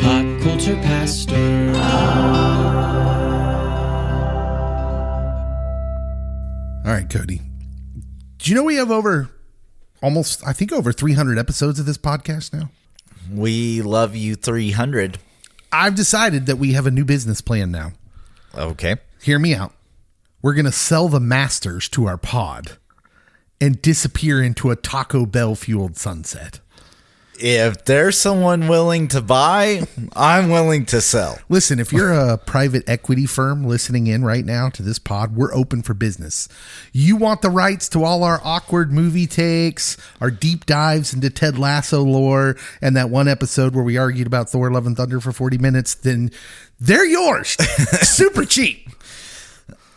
Pop Culture Pastor. All right, Cody. Do you know we have over 300 episodes of this podcast now? We love you 300. I've decided that we have a new business plan now. Okay. Hear me out. We're going to sell the masters to our pod and disappear into a Taco Bell fueled sunset. If there's someone willing to buy, I'm willing to sell. Listen, if you're a private equity firm listening in right now to this pod, we're open for business. You want the rights to all our awkward movie takes, our deep dives into Ted Lasso lore, and that one episode where we argued about Thor: Love and Thunder for 40 minutes, then they're yours. Super cheap.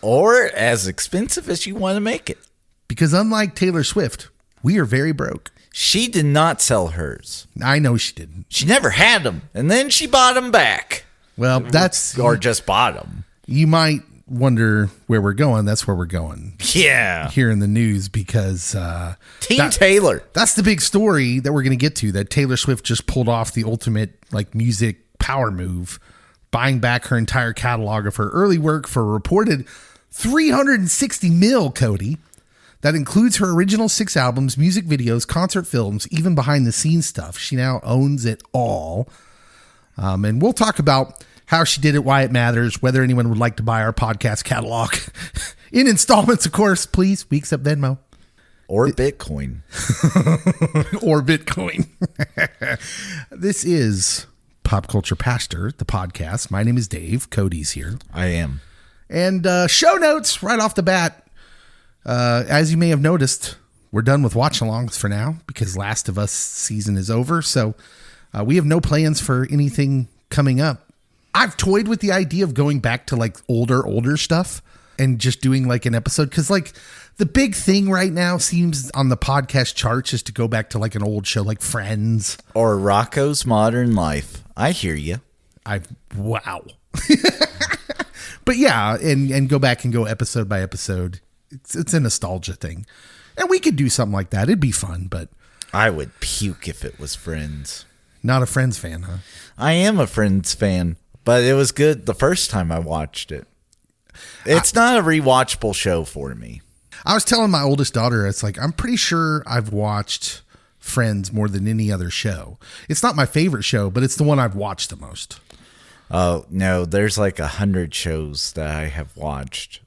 Or as expensive as you want to make it. Because unlike Taylor Swift, we are very broke. She did not sell hers. I know she didn't. She never had them, and then she bought them back. Well, that's... Or just bought them. You might wonder where we're going. That's where we're going. Yeah. Here in the news, because... Team Taylor. That's the big story that we're going to get to, that Taylor Swift just pulled off the ultimate music power move, buying back her entire catalog of her early work for a reported $360 million, Cody. That includes her original 6 albums, music videos, concert films, even behind the scenes stuff. She now owns it all. And we'll talk about how she did it, why it matters, whether anyone would like to buy our podcast catalog in installments, of course. Please, we accept Venmo. Or Bitcoin. Or Bitcoin. This is Pop Culture Pastor, the podcast. My name is Dave. Cody's here. I am. And show notes right off the bat. As you may have noticed, we're done with watch-alongs for now because Last of Us season is over. So we have no plans for anything coming up. I've toyed with the idea of going back to older stuff and just doing an episode. Because the big thing right now seems on the podcast charts is to go back to an old show like Friends. Or Rocco's Modern Life. I hear you. Wow. But yeah, and go back and go episode by episode. It's a nostalgia thing. And we could do something like that. It'd be fun, but... I would puke if it was Friends. Not a Friends fan, huh? I am a Friends fan, but it was good the first time I watched it. It's not a rewatchable show for me. I was telling my oldest daughter, it's I'm pretty sure I've watched Friends more than any other show. It's not my favorite show, but it's the one I've watched the most. Oh, no, there's 100 shows that I have watched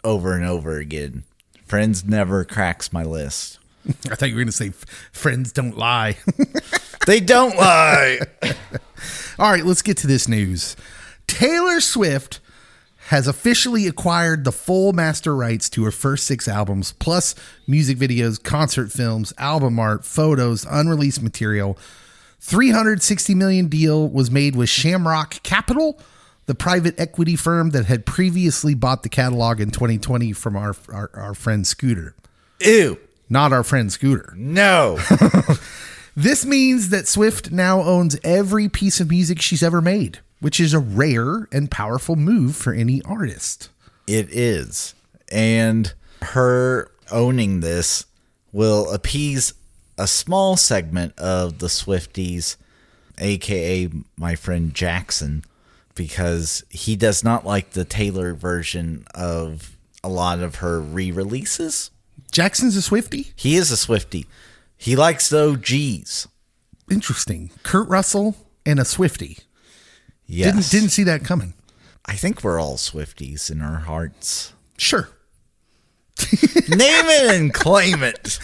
over and over again. Friends never cracks my list. I thought you were going to say Friends don't lie. They don't lie. All right, let's get to this news. Taylor Swift has officially acquired the full master rights to her first 6 albums, plus music videos, concert films, album art, photos, unreleased material. $360 million deal was made with Shamrock Capital, the private equity firm that had previously bought the catalog in 2020 from our friend Scooter. Ew. Not our friend Scooter. No. This means that Swift now owns every piece of music she's ever made, which is a rare and powerful move for any artist. It is. And her owning this will appease a small segment of the Swifties, aka my friend Jackson, because he does not like the Taylor version of a lot of her re-releases. Jackson's a Swiftie? He is a Swiftie. He likes the OGs. Interesting. Kurt Russell and a Swiftie. Yes. Didn't see that coming. I think we're all Swifties in our hearts. Sure. Name it and claim it.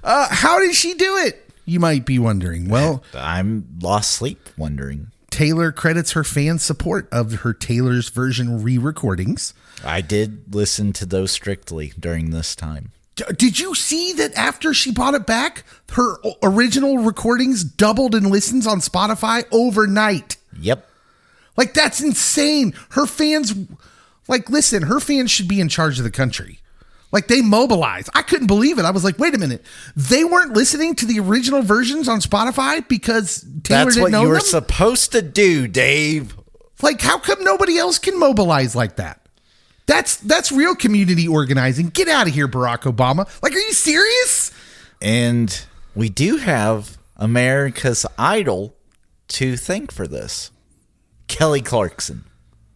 How did she do it? You might be wondering. Well, I'm lost sleep wondering. Taylor credits her fans' support of her Taylor's version re-recordings. I did listen to those strictly during this time. Did you see that after she bought it back, her original recordings doubled in listens on Spotify overnight? Yep. That's insane. Her fans, listen, her fans should be in charge of the country. They mobilized. I couldn't believe it. I was wait a minute. They weren't listening to the original versions on Spotify because Taylor That's didn't know what you were them? supposed to do, Dave. How come nobody else can mobilize like that? That's real community organizing. Get out of here, Barack Obama. Are you serious? And we do have America's Idol to thank for this. Kelly Clarkson.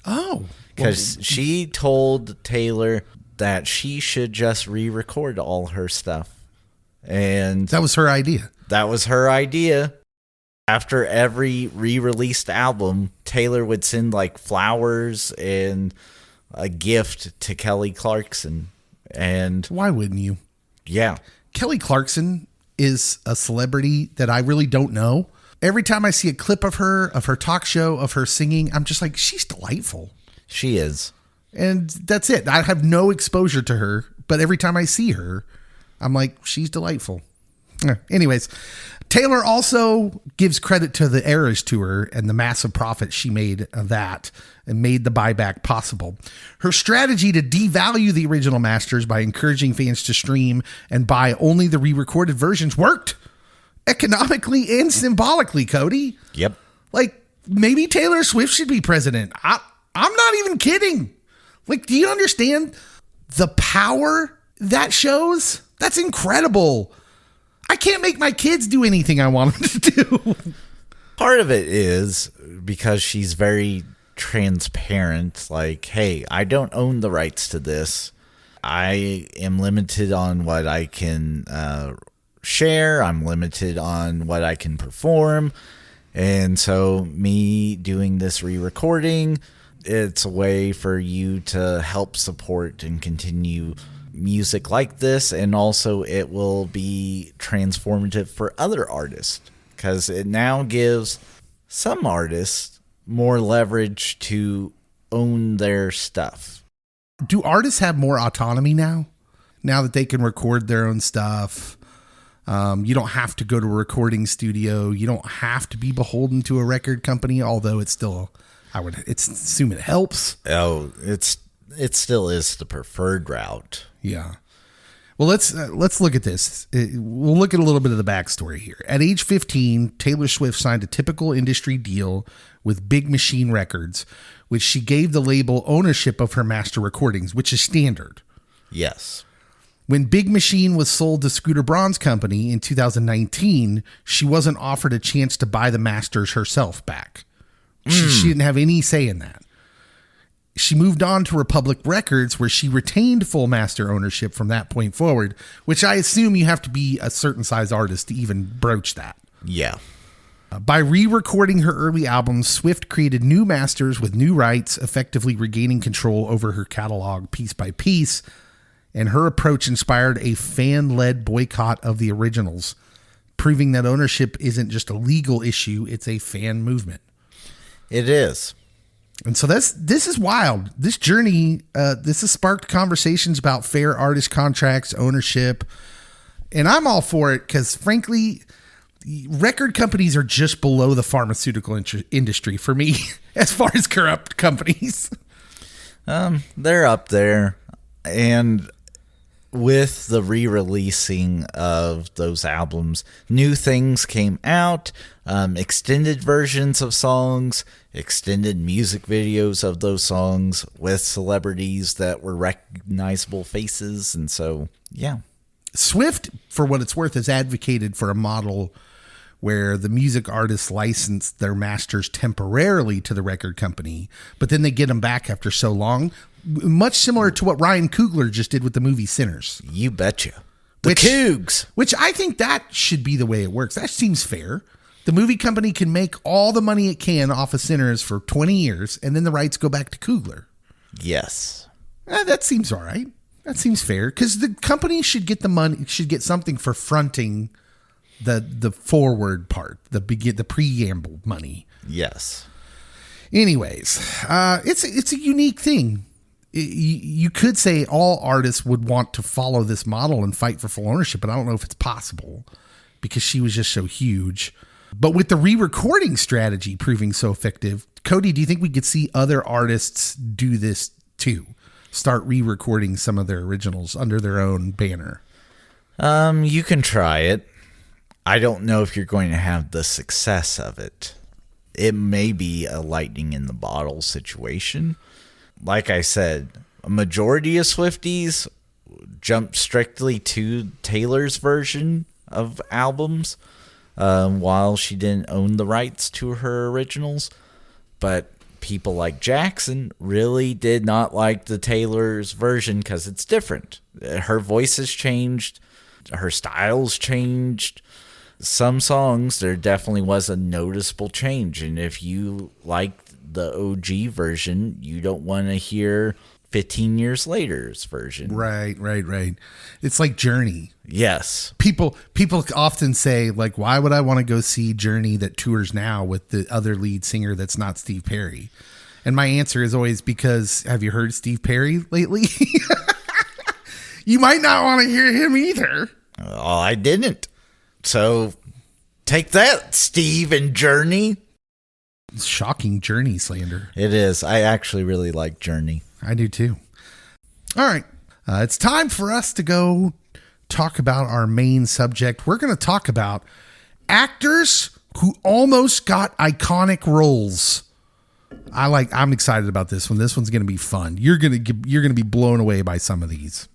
Oh. Because she told Taylor that she should just re-record all her stuff. And That was her idea. that was her idea. After every re-released album, Taylor would send like flowers and a gift to Kelly Clarkson. And Why wouldn't you? yeah, Kelly Clarkson is a celebrity that I really don't know. Every time I see a clip of her talk show, of her singing, I'm just like, she's delightful. she is. And that's it. I have no exposure to her, but every time I see her, I'm like, she's delightful. Anyways, Taylor also gives credit to the Eras Tour and the massive profit she made of that and made the buyback possible. Her strategy to devalue the original masters by encouraging fans to stream and buy only the re-recorded versions worked economically and symbolically, Cody. Yep. Like, maybe Taylor Swift should be president. I'm not even kidding. Like, do you understand the power that shows? That's incredible. I can't make my kids do anything I want them to do. Part of it is because she's very transparent. Like, hey, I don't own the rights to this. I am limited on what I can share. I'm limited on what I can perform. And so me doing this re-recording, it's a way for you to help support and continue music like this. And also it will be transformative for other artists because it now gives some artists more leverage to own their stuff. Do artists have more autonomy now that they can record their own stuff? You don't have to go to a recording studio. You don't have to be beholden to a record company, although it's still, it's assume it helps. Oh, it still is the preferred route. Yeah. Well, let's look at this. We'll look at a little bit of the backstory here. At age 15, Taylor Swift signed a typical industry deal with Big Machine Records, which she gave the label ownership of her master recordings, which is standard. Yes. When Big Machine was sold to Scooter Braun's company in 2019, she wasn't offered a chance to buy the masters herself back. She didn't have any say in that. She moved on to Republic Records, where she retained full master ownership from that point forward, which I assume you have to be a certain size artist to even broach that. Yeah. By re-recording her early albums, Swift created new masters with new rights, effectively regaining control over her catalog piece by piece. And her approach inspired a fan-led boycott of the originals, proving that ownership isn't just a legal issue, it's a fan movement. It is. And so this is wild. This journey, this has sparked conversations about fair artist contracts, ownership, and I'm all for it because, frankly, record companies are just below the pharmaceutical industry for me as far as corrupt companies. They're up there, and with the re-releasing of those albums, new things came out, extended versions of songs, extended music videos of those songs with celebrities that were recognizable faces. And so, yeah. Swift, for what it's worth, has advocated for a model where the music artists license their masters temporarily to the record company, but then they get them back after so long. Much similar to what Ryan Coogler just did with the movie Sinners. You betcha. The Cougs. Which I think that should be the way it works. That seems fair. The movie company can make all the money it can off of Sinners for 20 years, and then the rights go back to Coogler. Yes. That seems all right. That seems fair, because the company should get the money, should get something for fronting the forward part, the preamble money. Yes. Anyways, it's a unique thing. You could say all artists would want to follow this model and fight for full ownership, but I don't know if it's possible because she was just so huge. But with the re-recording strategy proving so effective, Cody, do you think we could see other artists do this too? Start re-recording some of their originals under their own banner? You can try it. I don't know if you're going to have the success of it. It may be a lightning in the bottle situation. Like I said, a majority of Swifties jumped strictly to Taylor's version of albums while she didn't own the rights to her originals. But people like Jackson really did not like the Taylor's version because it's different. Her voice has changed. Her style's changed. Some songs, there definitely was a noticeable change. And if you like the OG version, you don't want to hear 15 years later's version. Right. It's like Journey. Yes. People often say, like, why would I want to go see Journey that tours now with the other lead singer that's not Steve Perry? And my answer is always because, have you heard Steve Perry lately? You might not want to hear him either. Oh, I didn't. So take that, Steve and Journey. It's shocking Journey slander. It is. I actually really like Journey. I do too. All right. It's time for us to go talk about our main subject. We're going to talk about actors who almost got iconic roles. I'm excited about this one. This one's going to be fun. You're going to be blown away by some of these.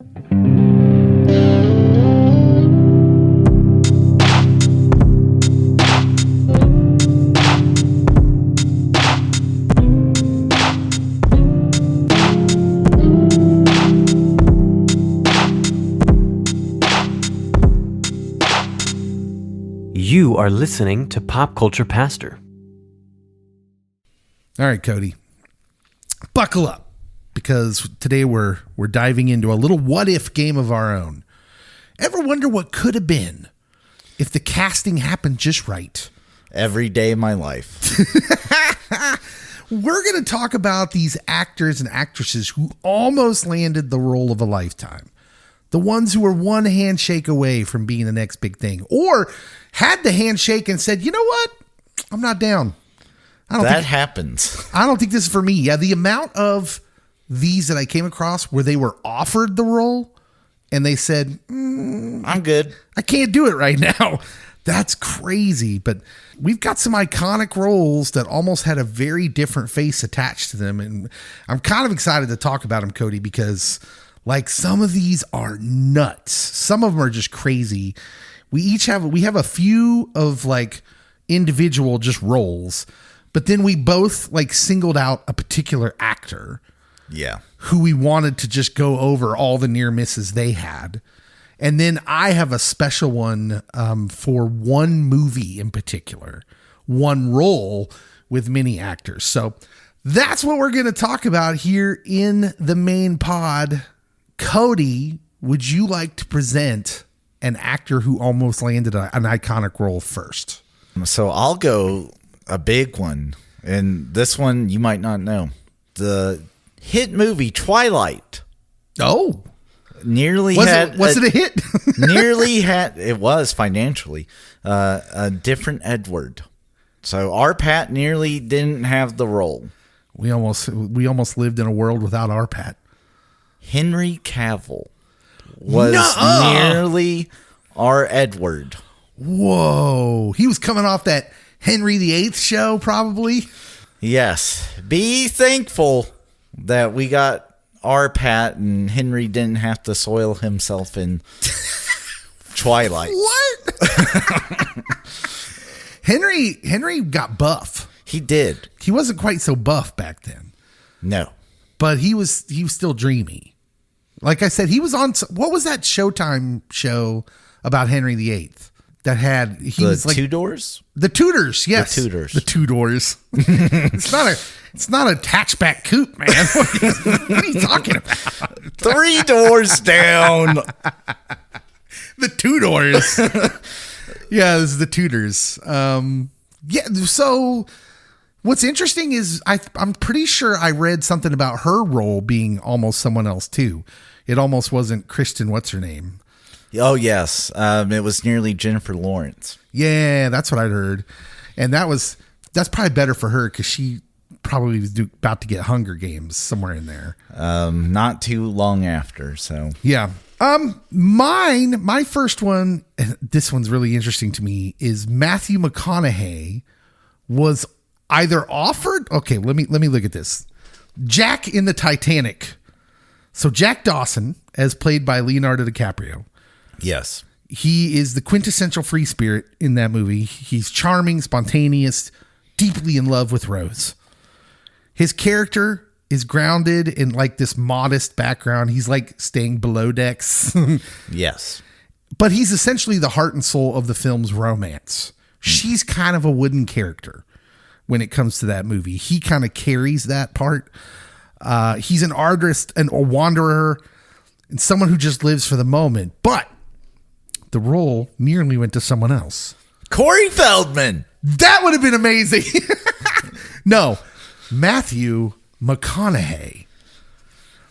You are listening to Pop Culture Pastor. All right, Cody, buckle up, because today we're diving into a little what-if game of our own. Ever wonder what could have been if the casting happened just right? Every day of my life. We're going to talk about these actors and actresses who almost landed the role of a lifetime. The ones who were one handshake away from being the next big thing, or had the handshake and said, you know what? I'm not down. That happens. I don't think this is for me. Yeah, the amount of these that I came across where they were offered the role and they said, I'm good. I can't do it right now. That's crazy. But we've got some iconic roles that almost had a very different face attached to them. And I'm kind of excited to talk about them, Cody, because like some of these are nuts. Some of them are just crazy. We have a few of like individual just roles, but then we both like singled out a particular actor. Yeah. Who we wanted to just go over all the near misses they had. And then I have a special one for one movie in particular, one role with many actors. So that's what we're going to talk about here in the main pod. Cody, would you like to present an actor who almost landed an iconic role first? So I'll go a big one. And this one you might not know. The hit movie Twilight. Oh. Was it a hit? Nearly had, it was financially, a different Edward. So our Pat nearly didn't have the role. We almost lived in a world without our Pat. Henry Cavill was nearly our Edward. Whoa. He was coming off that Henry VIII show, probably. Yes. Be thankful that we got our Pat and Henry didn't have to soil himself in Twilight. What? Henry got buff. He did. He wasn't quite so buff back then. No. But he was still dreamy. Like I said, he was on, what was that Showtime show about Henry VIII that had, was like Tudors? The Tudors, yes. The Tudors. The Tudors. It's not a hatchback coupe, man. What are you talking about? 3 doors down. The Tudors. Yeah, this is the Tudors. Yeah, so what's interesting is I'm pretty sure I read something about her role being almost someone else too. It almost wasn't Kristen, what's her name? Oh, yes. It was nearly Jennifer Lawrence. Yeah, that's what I'd heard. And that's probably better for her because she probably was about to get Hunger Games somewhere in there. Not too long after, so. Yeah. My first one, and this one's really interesting to me, is Matthew McConaughey was either offered. Okay, let me look at this. Jack in the Titanic. So Jack Dawson, as played by Leonardo DiCaprio. Yes. He is the quintessential free spirit in that movie. He's charming, spontaneous, deeply in love with Rose. His character is grounded in like this modest background. He's like staying below decks. Yes. But he's essentially the heart and soul of the film's romance. She's kind of a wooden character when it comes to that movie. He kind of carries that part. He's an artist and a wanderer and someone who just lives for the moment. But the role nearly went to someone else. Corey Feldman. That would have been amazing. No, Matthew McConaughey.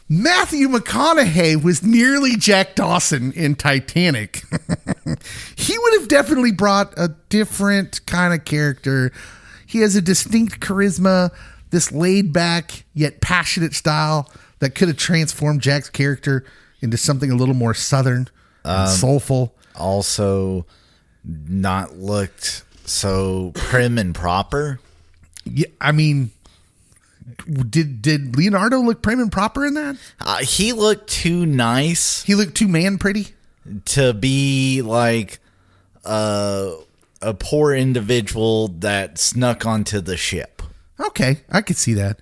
Matthew McConaughey was nearly Jack Dawson in Titanic. He would have definitely brought a different kind of character. He has a distinct charisma, this laid back yet passionate style that could have transformed Jack's character into something a little more southern and soulful. Also, not looked so prim and proper. Yeah, I mean, did Leonardo look prim and proper in that? He looked too nice. He looked too man pretty to be like a poor individual that snuck onto the ship. Okay, I could see that.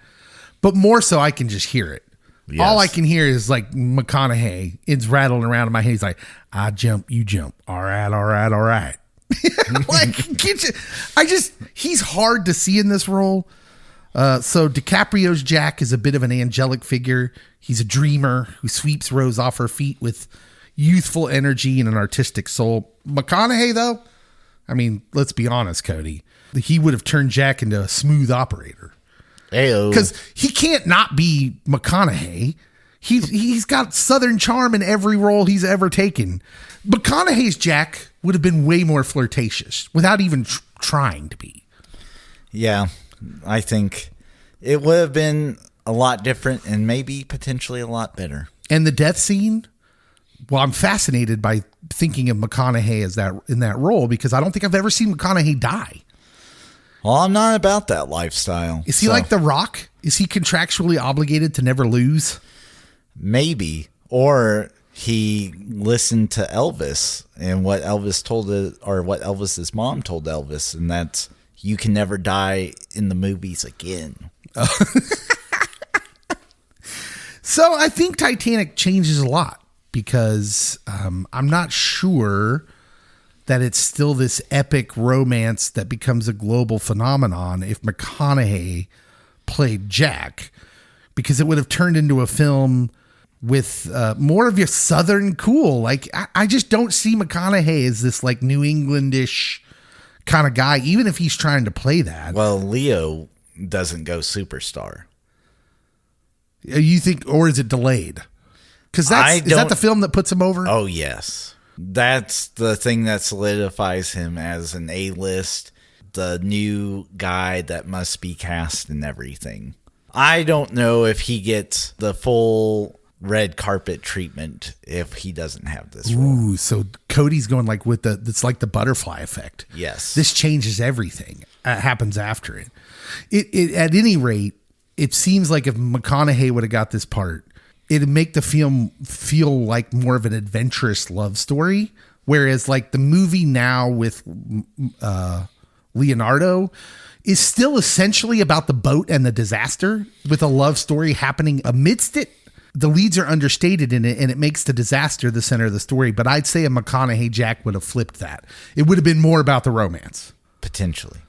But more so, I can just hear it. Yes. All I can hear is like McConaughey. It's rattling around in my head. He's like, I jump, you jump. All right, all right, all right. Like, he's hard to see in this role. So DiCaprio's Jack is a bit of an angelic figure. He's a dreamer who sweeps Rose off her feet with youthful energy and an artistic soul. McConaughey, though, I mean, let's be honest, Cody. He would have turned Jack into a smooth operator. Because he can't not be McConaughey. He's got Southern charm in every role he's ever taken. McConaughey's Jack would have been way more flirtatious without even trying to be. Yeah, I think it would have been a lot different and maybe potentially a lot better. And the death scene, well, I'm fascinated by thinking of McConaughey as that in that role because I don't think I've ever seen McConaughey die. Well, I'm not about that lifestyle. Is he like The Rock? Is he contractually obligated to never lose? Maybe. Or he listened to Elvis and what Elvis told it, or what Elvis's mom told Elvis, and that's you can never die in the movies again. So I think Titanic changes a lot because I'm not sure that it's still this epic romance that becomes a global phenomenon if McConaughey played Jack, because it would have turned into a film with more of your Southern cool. Like, I just don't see McConaughey as this like New Englandish kind of guy, even if he's trying to play that. Well, Leo doesn't go superstar. You think, or is it delayed? Because is that the film that puts him over? Oh, yes. That's the thing that solidifies him as an A-list, the new guy that must be cast and everything. I don't know if he gets the full red carpet treatment if he doesn't have this role. Ooh, so Cody's going like with it's like the butterfly effect. Yes. This changes everything. Happens after it. It at any rate, it seems like if McConaughey would have got this part, it'd make the film feel like more of an adventurous love story. Whereas like the movie now with Leonardo is still essentially about the boat and the disaster with a love story happening amidst it. The leads are understated in it and it makes the disaster the center of the story. But I'd say a McConaughey Jack would have flipped that. It would have been more about the romance. Potentially.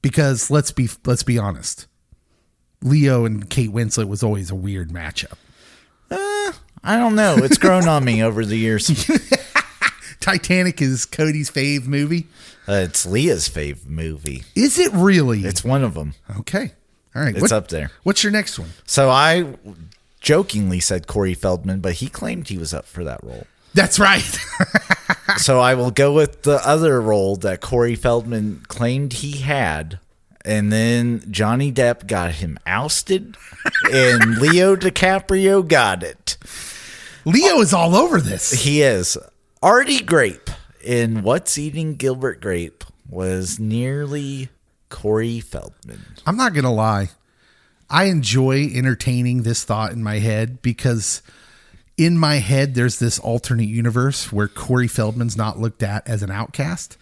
Because let's be honest. Leo and Kate Winslet was always a weird matchup. I don't know. It's grown on me over the years. Titanic is Cody's fave movie. It's Leah's fave movie. Is it really? It's one of them. Okay. All right. It's up there. What's your next one? So I jokingly said Corey Feldman, but he claimed he was up for that role. That's right. So I will go with the other role that Corey Feldman claimed he had. And then Johnny Depp got him ousted, and Leo DiCaprio got it. Leo is all over this. He is. Artie Grape in What's Eating Gilbert Grape was nearly Corey Feldman. I'm not going to lie. I enjoy entertaining this thought in my head because in my head, there's this alternate universe where Corey Feldman's not looked at as an outcast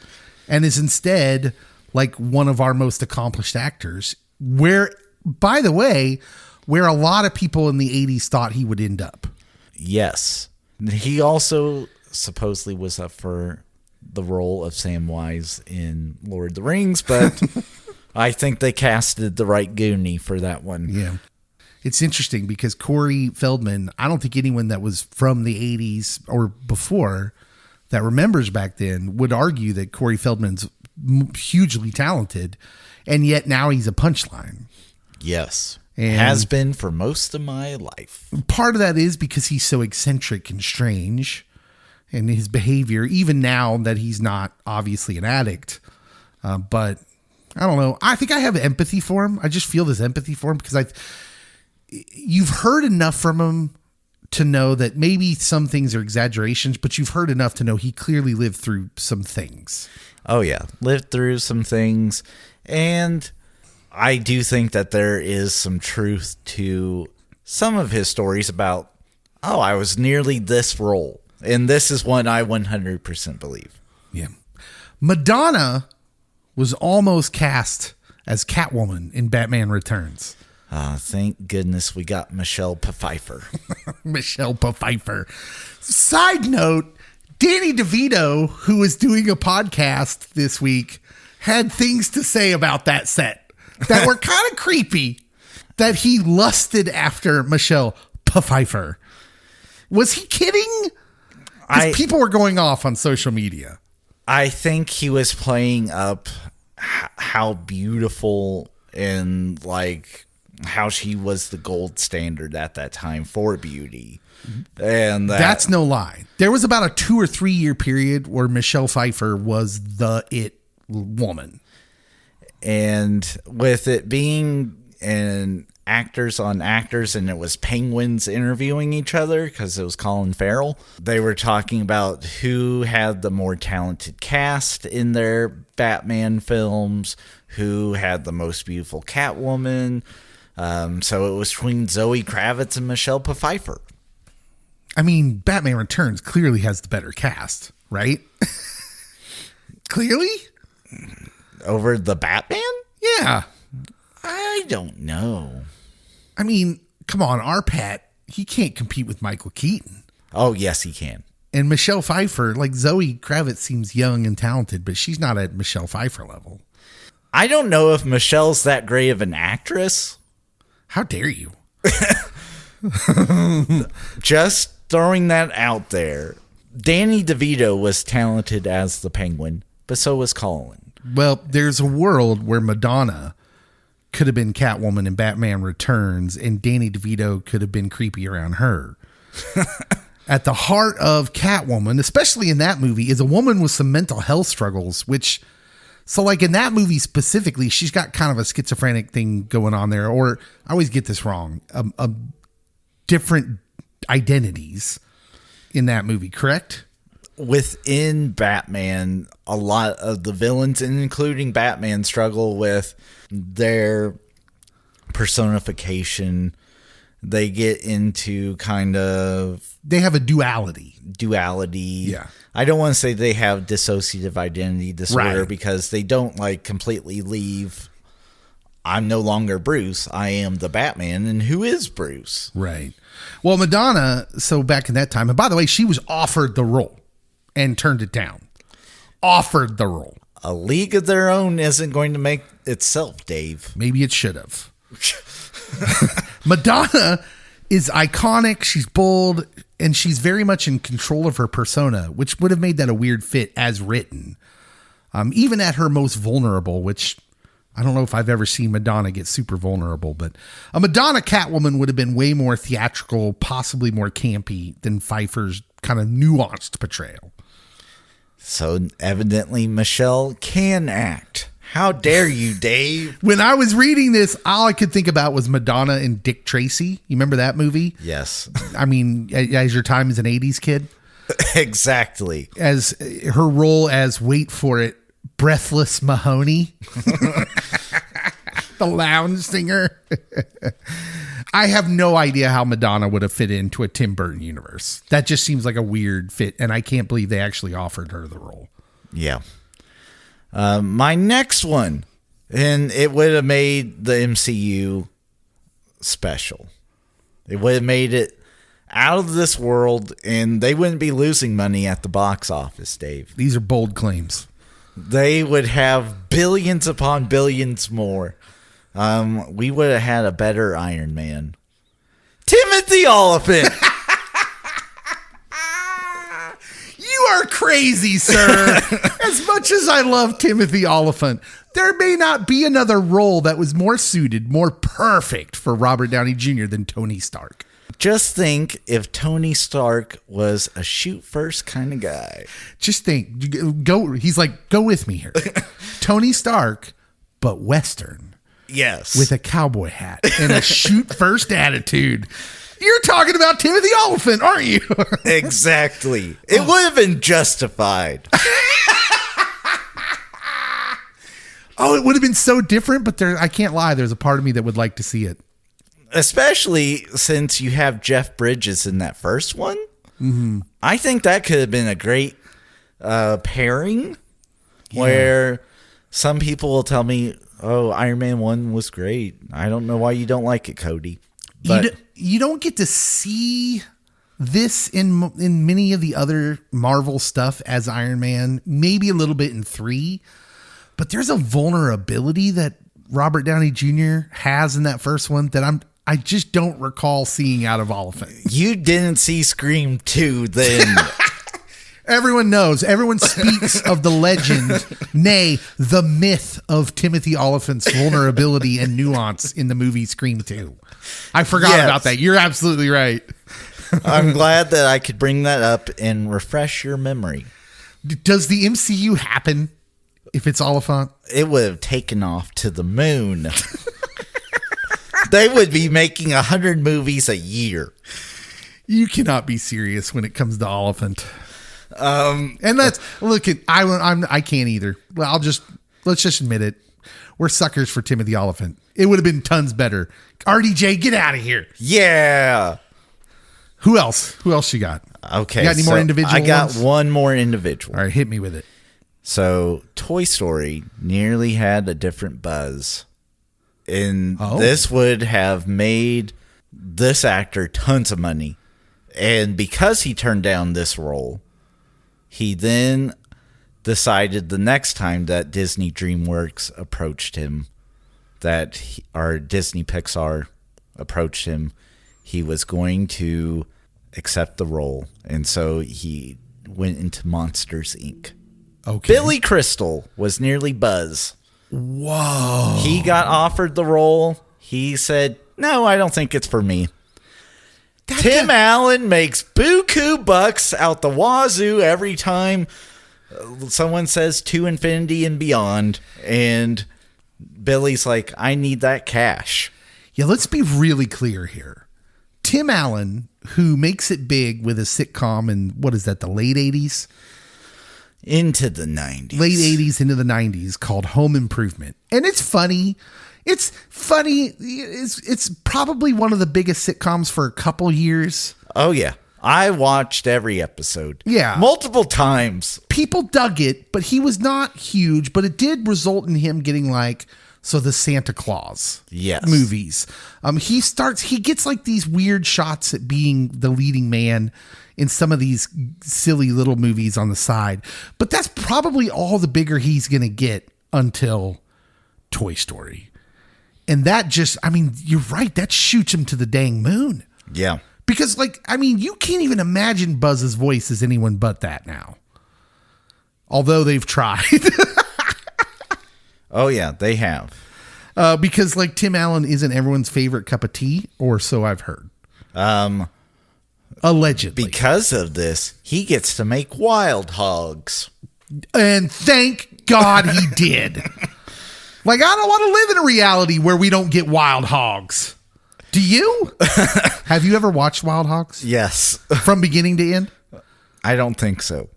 and is instead like one of our most accomplished actors, where by the way, where a lot of people in the 80s thought he would end up. Yes. He also supposedly was up for the role of Samwise in Lord of the Rings, but I think they casted the right Goonie for that one. Yeah. It's interesting because Corey Feldman, I don't think anyone that was from the 80s or before that remembers back then would argue that Corey Feldman's hugely talented, and yet now he's a punchline. Yes. And has been for most of my life. Part of that is because he's so eccentric and strange, and his behavior, even now that he's not obviously an addict. But I don't know. I think I have empathy for him. I just feel this empathy for him because you've heard enough from him to know that maybe some things are exaggerations, but you've heard enough to know he clearly lived through some things. Oh, yeah. Lived through some things. And I do think that there is some truth to some of his stories about, I was nearly this role. And this is one I 100% believe. Yeah. Madonna was almost cast as Catwoman in Batman Returns. Thank goodness we got Michelle Pfeiffer. Michelle Pfeiffer. Side note, Danny DeVito, who was doing a podcast this week, had things to say about that set that were kind of creepy, that he lusted after Michelle Pfeiffer. Was he kidding? Because people were going off on social media. I think he was playing up how beautiful and like how she was the gold standard at that time for beauty. And that's no lie. There was about a 2 or 3 year period where Michelle Pfeiffer was the it woman. And with it being an actors on actors, and it was penguins interviewing each other because it was Colin Farrell, they were talking about who had the more talented cast in their Batman films, who had the most beautiful Catwoman. So it was between Zoe Kravitz and Michelle Pfeiffer. I mean, Batman Returns clearly has the better cast, right? Clearly? Over the Batman? Yeah. I don't know. I mean, come on, our Pat, he can't compete with Michael Keaton. Oh, yes, he can. And Michelle Pfeiffer, like Zoe Kravitz seems young and talented, but she's not at Michelle Pfeiffer level. I don't know if Michelle's that great of an actress. How dare you? Just throwing that out there. Danny DeVito was talented as the Penguin, but so was Colin. Well, there's a world where Madonna could have been Catwoman in Batman Returns, and Danny DeVito could have been creepy around her. At the heart of Catwoman, especially in that movie, is a woman with some mental health struggles, so like in that movie specifically, she's got kind of a schizophrenic thing going on there, or I always get this wrong, different identities in that movie, correct? Within Batman, a lot of the villains, and including Batman, struggle with their personification. They get into they have a duality. Yeah. I don't want to say they have dissociative identity disorder, right, because they don't like completely leave. I'm no longer Bruce. I am the Batman. And who is Bruce? Right. Well, Madonna, so back in that time, and by the way, she was offered the role and turned it down. Offered the role. A League of Their Own isn't going to make itself, Dave. Maybe it should have. Madonna is iconic. She's bold, and she's very much in control of her persona, which would have made that a weird fit as written. Even at her most vulnerable, which I don't know if I've ever seen Madonna get super vulnerable, but a Madonna Catwoman would have been way more theatrical, possibly more campy than Pfeiffer's kind of nuanced portrayal. So evidently Michelle can act. How dare you, Dave? When I was reading this, all I could think about was Madonna and Dick Tracy. You remember that movie? Yes. I mean, as your time as an 80s kid? Exactly. As her role as, wait for it, Breathless Mahoney. The lounge singer. I have no idea how Madonna would have fit into a Tim Burton universe. That just seems like a weird fit, and I can't believe they actually offered her the role. Yeah. My next one, and it would have made the MCU special. It would have made it out of this world, and they wouldn't be losing money at the box office, Dave. These are bold claims. They would have billions upon billions more. We would have had a better Iron Man. Timothy Olyphant! You are crazy, sir. As much as I love Timothy Olyphant, there may not be another role that was more suited, more perfect for Robert Downey Jr. than Tony Stark. Just think if Tony Stark was a shoot first kind of guy. Just think, go. He's like, go with me here. Tony Stark, but Western. Yes. With a cowboy hat and a shoot first attitude. You're talking about Timothy Olyphant, aren't you? Exactly. It would have been justified. Oh, it would have been so different, but I can't lie. There's a part of me that would like to see it. Especially since you have Jeff Bridges in that first one. Mm-hmm. I think that could have been a great pairing where some people will tell me, oh, Iron Man 1 was great. I don't know why you don't like it, Cody. But you don't get to see this in many of the other Marvel stuff as Iron Man, maybe a little bit in 3, but there's a vulnerability that Robert Downey Jr. has in that first one that I just don't recall seeing out of Olyphant. You didn't see Scream 2 then. Everyone knows. Everyone speaks of the legend, nay, the myth of Timothy Olyphant's vulnerability and nuance in the movie Scream 2. I forgot about that. You're absolutely right. I'm glad that I could bring that up and refresh your memory. Does the MCU happen if it's Olyphant? It would have taken off to the moon. They would be making 100 movies a year. You cannot be serious when it comes to Olyphant. And that's I can't either. Well, let's just admit it. We're suckers for Timothy Olyphant. It would have been tons better. RDJ, get out of here. Yeah. Who else? Who else you got? Okay. You got any more individual I got ones? one more individual. All right, hit me with it. So Toy Story nearly had a different buzz. And this would have made this actor tons of money. And because he turned down this role, he then decided the next time that Disney DreamWorks approached him, or Disney Pixar approached him, he was going to accept the role. And so he went into Monsters, Inc. Okay. Billy Crystal was nearly Buzz. Whoa. He got offered the role. He said, no, I don't think it's for me. Tim Allen makes buku bucks out the wazoo every time someone says to infinity and beyond. And Billy's like, I need that cash. Yeah, let's be really clear here. Tim Allen, who makes it big with a sitcom in, what is that, the late 80s? Into the 90s. Late 80s into the 90s, called Home Improvement. And it's funny. It's funny. It's probably one of the biggest sitcoms for a couple years. Oh, yeah. I watched every episode. Yeah. Multiple times. People dug it, but he was not huge. But it did result in him getting the Santa Claus movies. He gets like these weird shots at being the leading man in some of these silly little movies on the side. But that's probably all the bigger he's going to get until Toy Story. And that you're right. That shoots him to the dang moon. Yeah. Because you can't even imagine Buzz's voice as anyone but that now. Although they've tried. Oh, yeah, they have. Because Tim Allen isn't everyone's favorite cup of tea, or so I've heard. Allegedly. Because of this, he gets to make Wild Hogs. And thank God he did. I don't want to live in a reality where we don't get wild hogs. Do you? Have you ever watched Wild Hogs? Yes. From beginning to end? I don't think so.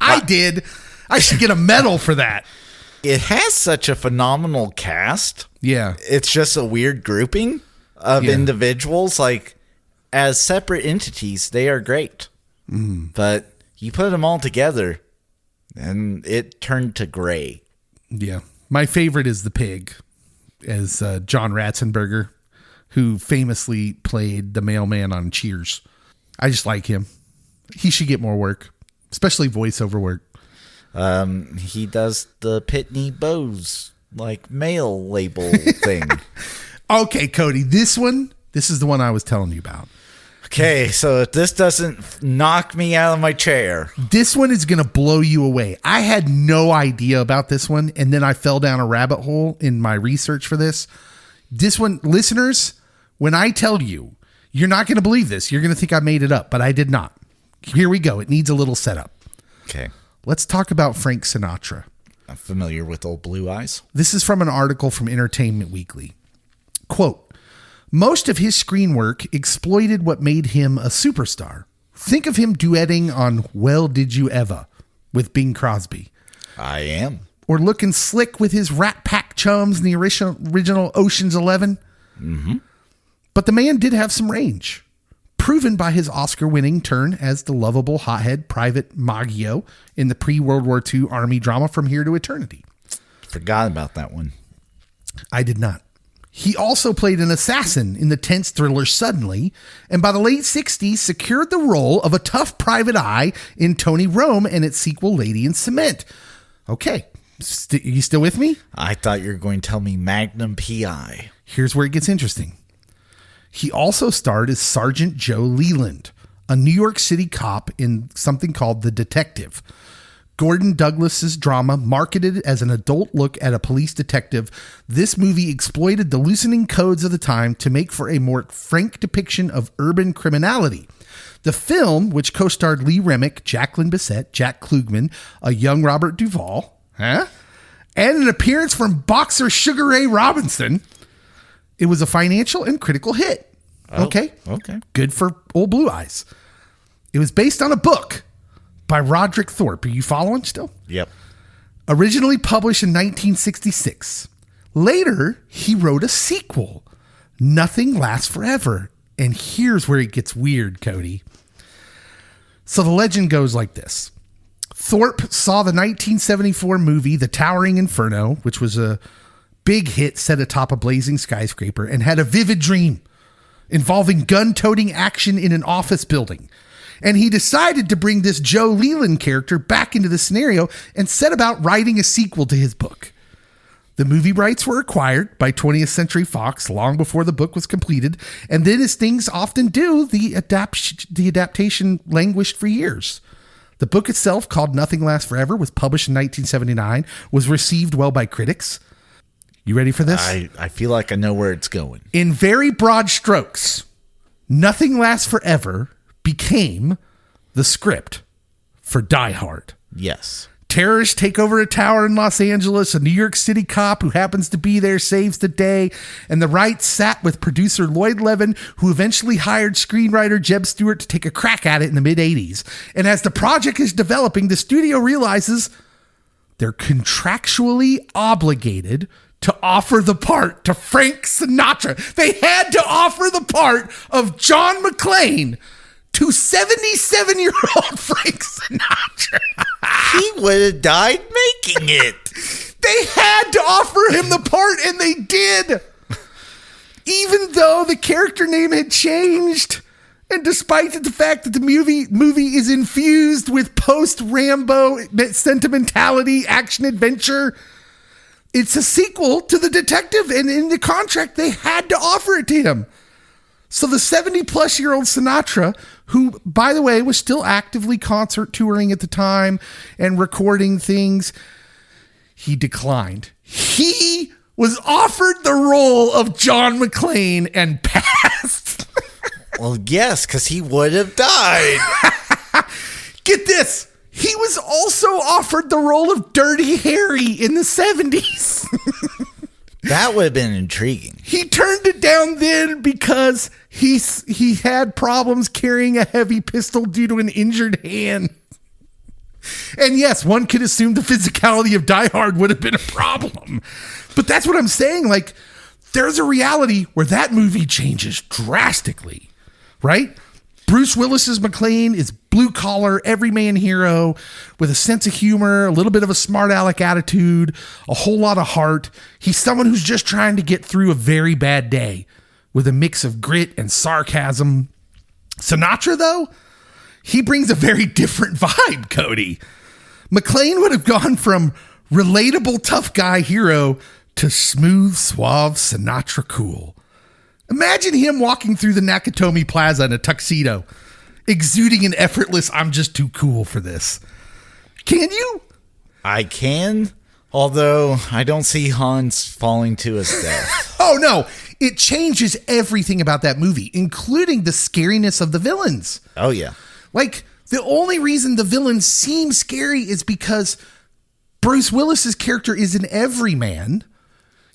I did. I should get a medal for that. It has such a phenomenal cast. Yeah. It's just a weird grouping of individuals. As separate entities, they are great. Mm. But you put them all together, and it turned to gray. Yeah. My favorite is the pig, as John Ratzenberger. who famously played the mailman on Cheers. I just like him. He should get more work, especially voiceover work. He does the Pitney Bowes like mail label thing. Okay, Cody, this is the one I was telling you about. Okay, so if this doesn't knock me out of my chair. This one is going to blow you away. I had no idea about this one, and then I fell down a rabbit hole in my research for this. This one, listeners, when I tell you, you're not going to believe this. You're going to think I made it up, but I did not. Here we go. It needs a little setup. Okay. Let's talk about Frank Sinatra. I'm familiar with Old Blue Eyes. This is from an article from Entertainment Weekly. Quote, most of his screen work exploited what made him a superstar. Think of him duetting on Well Did You Ever with Bing Crosby. I am. Or looking slick with his Rat Pack chums in the original Ocean's 11. Mm-hmm. But the man did have some range, proven by his Oscar-winning turn as the lovable hothead Private Maggio in the pre-World War II Army drama From Here to Eternity. Forgot about that one. I did not. He also played an assassin in the tense thriller Suddenly, and by the late 60s secured the role of a tough private eye in Tony Rome and its sequel Lady in Cement. Okay, you still with me? I thought you were going to tell me Magnum P.I. Here's where it gets interesting. He also starred as Sergeant Joe Leland, a New York City cop in something called The Detective. Gordon Douglas's drama, marketed as an adult look at a police detective, this movie exploited the loosening codes of the time to make for a more frank depiction of urban criminality. The film, which co-starred Lee Remick, Jacqueline Bisset, Jack Klugman, a young Robert Duvall, and an appearance from boxer Sugar Ray Robinson, it was a financial and critical hit. Okay. Good for Old Blue Eyes. It was based on a book by Roderick Thorpe. Are you following still? Yep. Originally published in 1966. Later, he wrote a sequel, Nothing Lasts Forever. And here's where it gets weird, Cody. So the legend goes like this. Thorpe saw the 1974 movie The Towering Inferno, which was a big hit set atop a blazing skyscraper, and had a vivid dream involving gun-toting action in an office building. And he decided to bring this Joe Leland character back into the scenario and set about writing a sequel to his book. The movie rights were acquired by 20th Century Fox long before the book was completed, and then, as things often do, the adaptation languished for years. The book itself, called Nothing Lasts Forever, was published in 1979, was received well by critics. You ready for this? I feel like I know where it's going. In very broad strokes, Nothing Lasts Forever became the script for Die Hard. Yes. Terrorists take over a tower in Los Angeles. A New York City cop who happens to be there saves the day. And the rights sat with producer Lloyd Levin, who eventually hired screenwriter Jeb Stewart to take a crack at it in the mid-'80s. And as the project is developing, the studio realizes they're contractually obligated to offer the part to Frank Sinatra. They had to offer the part of John McClane to 77-year-old Frank Sinatra. He would have died making it. They had to offer him the part, and they did. Even though the character name had changed, and despite the fact that the movie is infused with post-Rambo sentimentality, action-adventure, it's a sequel to The Detective, and in the contract, they had to offer it to him. So the 70-plus-year-old Sinatra, who, by the way, was still actively concert touring at the time and recording things, he declined. He was offered the role of John McClane and passed. Well, yes, because he would have died. Get this. He was also offered the role of Dirty Harry in the 70s. That would have been intriguing. He turned it down then because he had problems carrying a heavy pistol due to an injured hand. And yes, one could assume the physicality of Die Hard would have been a problem. But that's what I'm saying. Like, there's a reality where that movie changes drastically, right? Bruce Willis's McClane is blue-collar, everyman hero with a sense of humor, a little bit of a smart aleck attitude, a whole lot of heart. He's someone who's just trying to get through a very bad day. with a mix of grit and sarcasm. Sinatra, though, he brings a very different vibe, Cody. McClane would have gone from relatable tough guy hero to smooth, suave Sinatra cool. Imagine him walking through the Nakatomi Plaza in a tuxedo, exuding an effortless, I'm just too cool for this. Can you? I can, although I don't see Hans falling to his death. Oh, no. It changes everything about that movie, including the scariness of the villains. Oh, yeah. Like, the only reason the villains seem scary is because Bruce Willis's character is an everyman.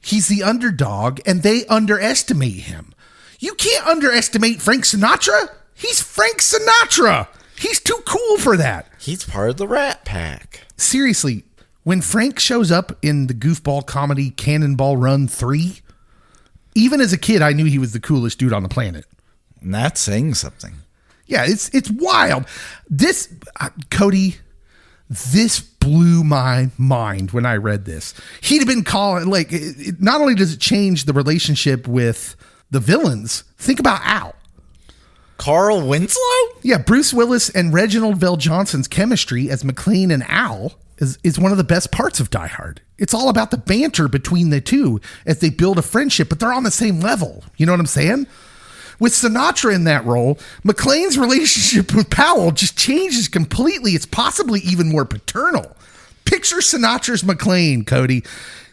He's the underdog, and they underestimate him. You can't underestimate Frank Sinatra. He's Frank Sinatra. He's too cool for that. He's part of the Rat Pack. Seriously, when Frank shows up in the goofball comedy Cannonball Run 3, even as a kid, I knew he was the coolest dude on the planet. And that's saying something. Yeah, it's wild. This, Cody, this blew my mind when I read this. He'd have been calling, like, not only does it change the relationship with the villains, think about Al. Carl Winslow? Yeah, Bruce Willis and Reginald Vell Johnson's chemistry as McClane and Al is one of the best parts of Die Hard. It's all about the banter between the two as they build a friendship, but they're on the same level. You know what I'm saying? With Sinatra in that role, McClane's relationship with Powell just changes completely. It's possibly even more paternal. Picture Sinatra's McClane, Cody,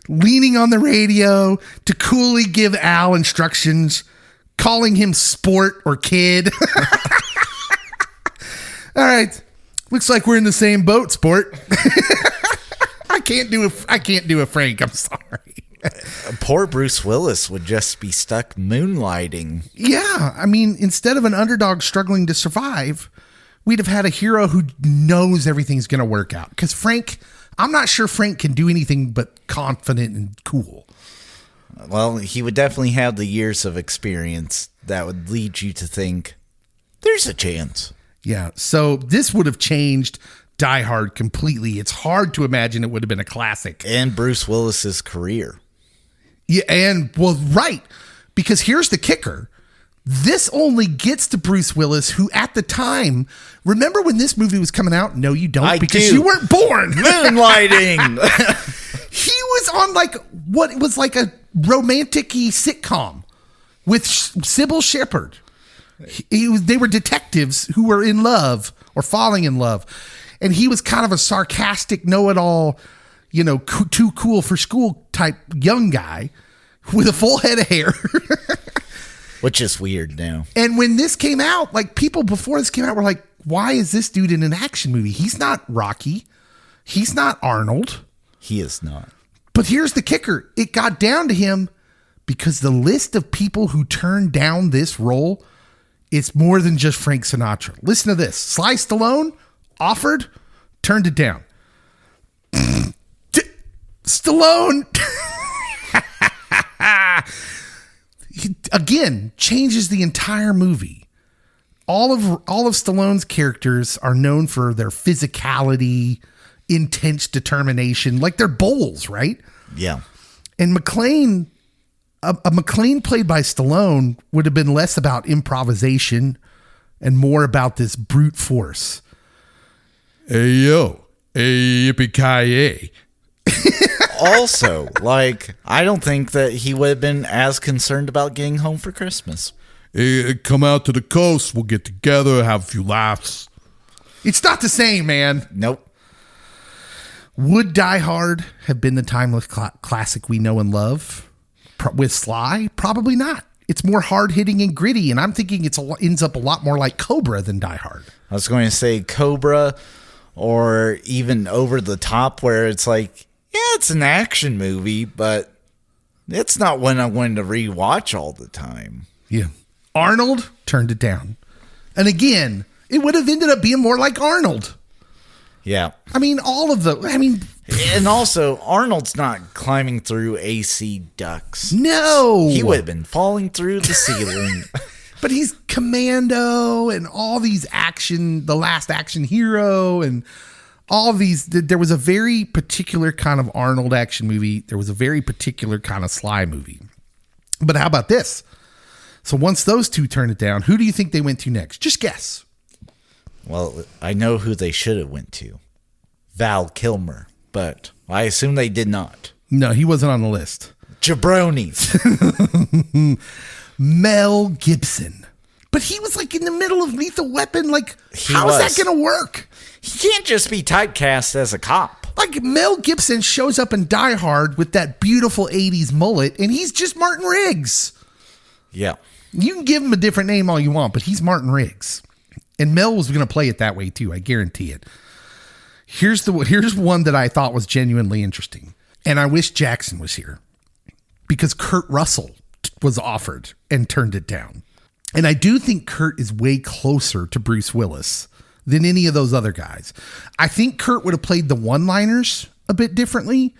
leaning on the radio to coolly give Al instructions, calling him sport or kid. All right. Looks like we're in the same boat, sport. I can't do a Frank. I'm sorry. Poor Bruce Willis would just be stuck moonlighting. Yeah. I mean, instead of an underdog struggling to survive, we'd have had a hero who knows everything's going to work out. Because Frank, I'm not sure Frank can do anything but confident and cool. Well, he would definitely have the years of experience that would lead you to think there's a chance. Yeah. So this would have changed Die Hard completely. It's hard to imagine it would have been a classic. And Bruce Willis's career. Yeah. And well, right. Because here's the kicker. This only gets to Bruce Willis, who at the time, remember when this movie was coming out? No, you don't, because you weren't born. Moonlighting. He was on like what was like a romantic-y sitcom with Sybil Shepherd. They were detectives who were in love or falling in love. And he was kind of a sarcastic, know-it-all, you know, too cool for school type young guy with a full head of hair. Which is weird now. And when this came out, like people before this came out were like, why is this dude in an action movie? He's not Rocky. He's not Arnold. He is not. But here's the kicker. It got down to him because the list of people who turned down this role, it's more than just Frank Sinatra. Listen to this. Sly Stallone offered, turned it down. Stallone again changes the entire movie. All of Stallone's characters are known for their physicality, intense determination, like they're bulls, right? Yeah. And McClane, a McClane played by Stallone would have been less about improvisation and more about this brute force. Hey, yo. Hey, yippee-ki-yay. Also, like, I don't think that he would have been as concerned about getting home for Christmas. Hey, come out to the coast. We'll get together, have a few laughs. It's not the same, man. Nope. Would Die Hard have been the timeless classic we know and love with Sly? Probably not. It's more hard-hitting and gritty, and I'm thinking it ends up a lot more like Cobra than Die Hard. I was going to say Cobra, or even Over the Top, where it's like, yeah, it's an action movie, but it's not one I'm going to rewatch all the time. Yeah. Arnold turned it down. And again, it would have ended up being more like Arnold. Yeah. I mean, And also, Arnold's not climbing through AC ducts. no. He would have been falling through the ceiling. But he's Commando and all these The Last Action Hero and all these. There was a very particular kind of Arnold action movie. There was a very particular kind of Sly movie. But how about this? So once those two turn it down, who do you think they went to next? Just guess. Well, I know who they should have went to. Val Kilmer. But I assume they did not. No, he wasn't on the list. Jabronis. Mel Gibson. But he was like in the middle of Lethal Weapon. Like, how is that going to work? He can't just be typecast as a cop. Like, Mel Gibson shows up in Die Hard with that beautiful 80s mullet, and he's just Martin Riggs. Yeah. You can give him a different name all you want, but he's Martin Riggs. And Mel was going to play it that way too. I guarantee it. Here's one that I thought was genuinely interesting. And I wish Jackson was here because Kurt Russell was offered and turned it down. And I do think Kurt is way closer to Bruce Willis than any of those other guys. I think Kurt would have played the one-liners a bit differently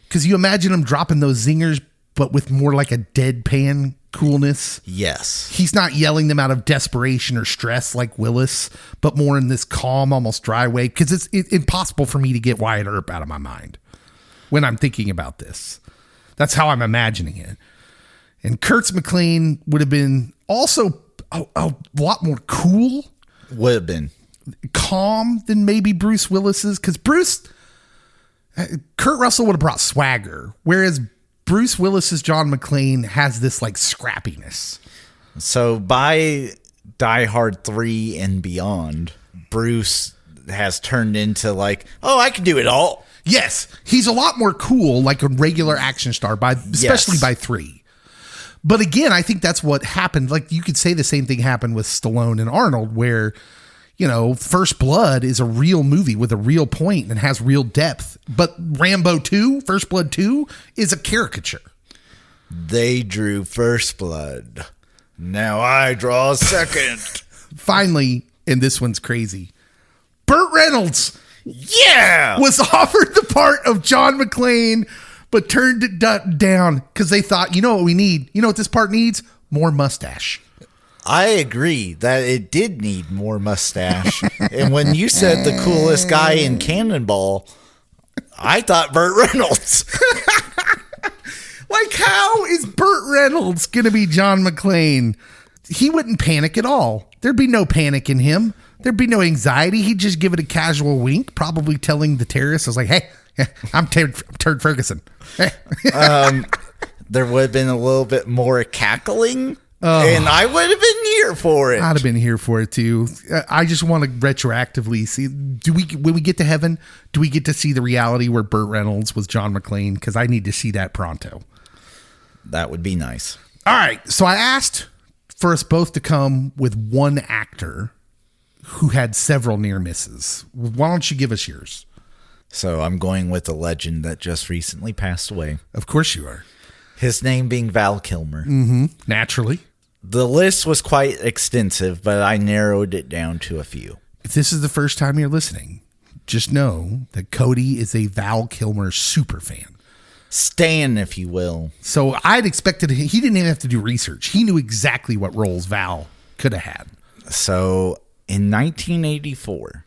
because you imagine him dropping those zingers, but with more like a deadpan coolness. Yes. He's not yelling them out of desperation or stress like Willis, but more in this calm, almost dry way because it's impossible for me to get Wyatt Earp out of my mind when I'm thinking about this. That's how I'm imagining it. And Kurt's McClane would have been also a lot more cool. Would have been. Calm than maybe Bruce Willis's because Kurt Russell would have brought swagger, whereas Bruce Willis's John McClane has this like scrappiness. So by Die Hard 3 and beyond, Bruce has turned into like, oh, I can do it all. Yes, he's a lot more cool, like a regular action star, especially by 3. But again, I think that's what happened. Like you could say the same thing happened with Stallone and Arnold, where, you know, First Blood is a real movie with a real point and has real depth. But Rambo 2, First Blood 2, is a caricature. They drew First Blood. Now I draw second. Finally, and this one's crazy, Burt Reynolds was offered the part of John McClane, but turned it down because they thought, you know what we need? You know what this part needs? More mustache. I agree that it did need more mustache. And when you said the coolest guy in Cannonball, I thought Burt Reynolds. Like, how is Burt Reynolds going to be John McClane? He wouldn't panic at all. There'd be no panic in him. There'd be no anxiety. He'd just give it a casual wink, probably telling the terrorists, I was like, hey, I'm Turd Ferguson. There would have been a little bit more cackling, and I would have been here for it. I'd have been here for it too. I just want to retroactively see. When we get to heaven, do we get to see the reality where Burt Reynolds was John McClane? Because I need to see that pronto. That would be nice. All right, so I asked for us both to come with one actor who had several near misses. Why don't you give us yours? So I'm going with a legend that just recently passed away. Of course you are. His name being Val Kilmer. Mm-hmm. Naturally. The list was quite extensive, but I narrowed it down to a few. If this is the first time you're listening, just know that Cody is a Val Kilmer super fan. Stan, if you will. So I'd expected he didn't even have to do research. He knew exactly what roles Val could have had. So in 1984,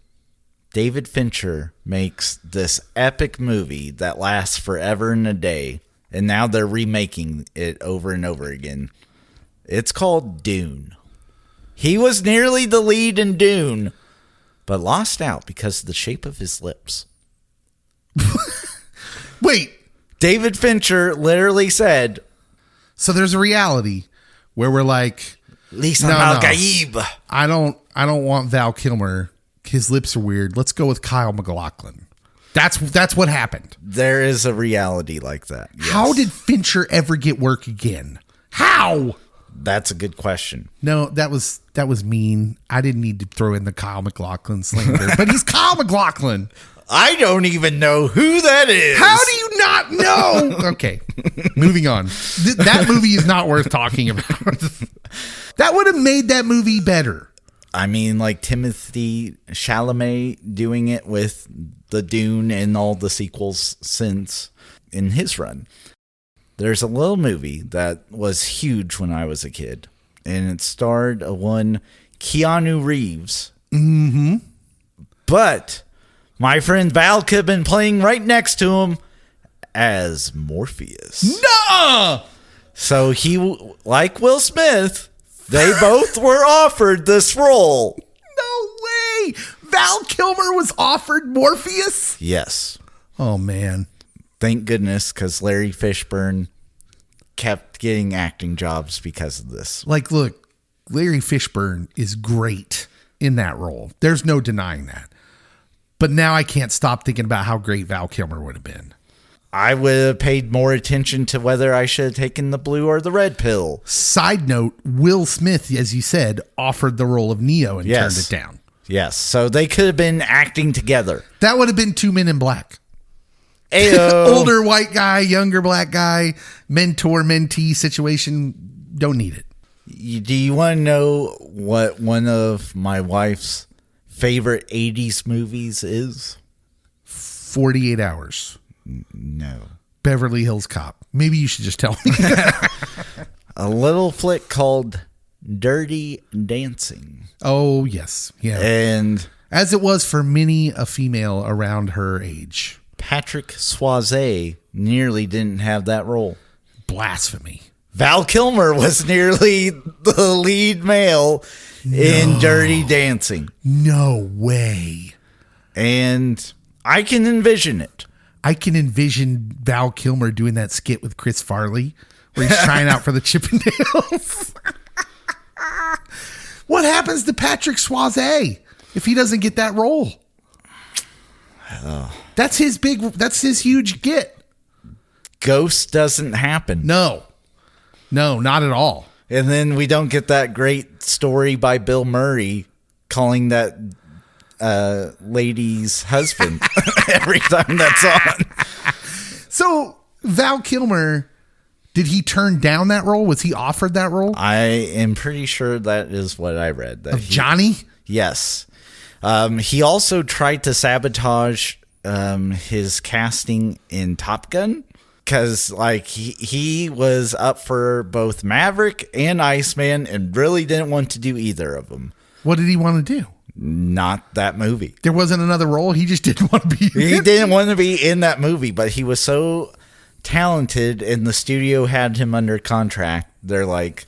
David Fincher makes this epic movie that lasts forever and a day, and now they're remaking it over and over again. It's called Dune. He was nearly the lead in Dune, but lost out because of the shape of his lips. Wait. David Fincher literally said, so there's a reality where we're like, Lisa Malgaib. I don't want Val Kilmer. His lips are weird. Let's go with Kyle MacLachlan. That's what happened. There is a reality like that. Yes. How did Fincher ever get work again? How? That's a good question. No, that was mean. I didn't need to throw in the Kyle MacLachlan slander, but he's Kyle MacLachlan. I don't even know who that is. How do you not know? Okay, moving on. That movie is not worth talking about. That would have made that movie better. I mean, like Timothée Chalamet doing it with the Dune and all the sequels since in his run. There's a little movie that was huge when I was a kid, and it starred one Keanu Reeves. Mm-hmm. But my friend Val could have been playing right next to him as Morpheus. No! So like Will Smith, they both were offered this role. No way. Val Kilmer was offered Morpheus? Yes. Oh, man. Thank goodness, because Larry Fishburne kept getting acting jobs because of this. Like, look, Larry Fishburne is great in that role. There's no denying that. But now I can't stop thinking about how great Val Kilmer would have been. I would have paid more attention to whether I should have taken the blue or the red pill. Side note, Will Smith, as you said, offered the role of Neo and turned it down. Yes, so they could have been acting together. That would have been two Men in Black. Ayo. Older white guy, younger black guy, mentor-mentee situation. Don't need it. Do you want to know what one of my wife's favorite 80s movies is? 48 Hours. No. Beverly Hills Cop. Maybe you should just tell me. A little flick called Dirty Dancing. Oh, yes. Yeah. And as it was for many a female around her age. Patrick Swayze nearly didn't have that role. Blasphemy. Val Kilmer was nearly the lead male in Dirty Dancing. No way. And I can envision it. I can envision Val Kilmer doing that skit with Chris Farley where he's trying out for the Chippendales. What happens to Patrick Swayze if he doesn't get that role? That's his huge get. Ghost doesn't happen. No, not at all. And then we don't get that great story by Bill Murray calling that lady's husband every time that's on. So Val Kilmer, did he turn down that role? Was he offered that role? I am pretty sure that is what I read. That Johnny? Yes. He also tried to sabotage his casting in Top Gun because like he was up for both Maverick and Iceman and really didn't want to do either of them. What did he want to do? Not that movie. There wasn't another role. He just didn't want to be in He it? didn't want to be in that movie, but he was so talented and the studio had him under contract. They're like,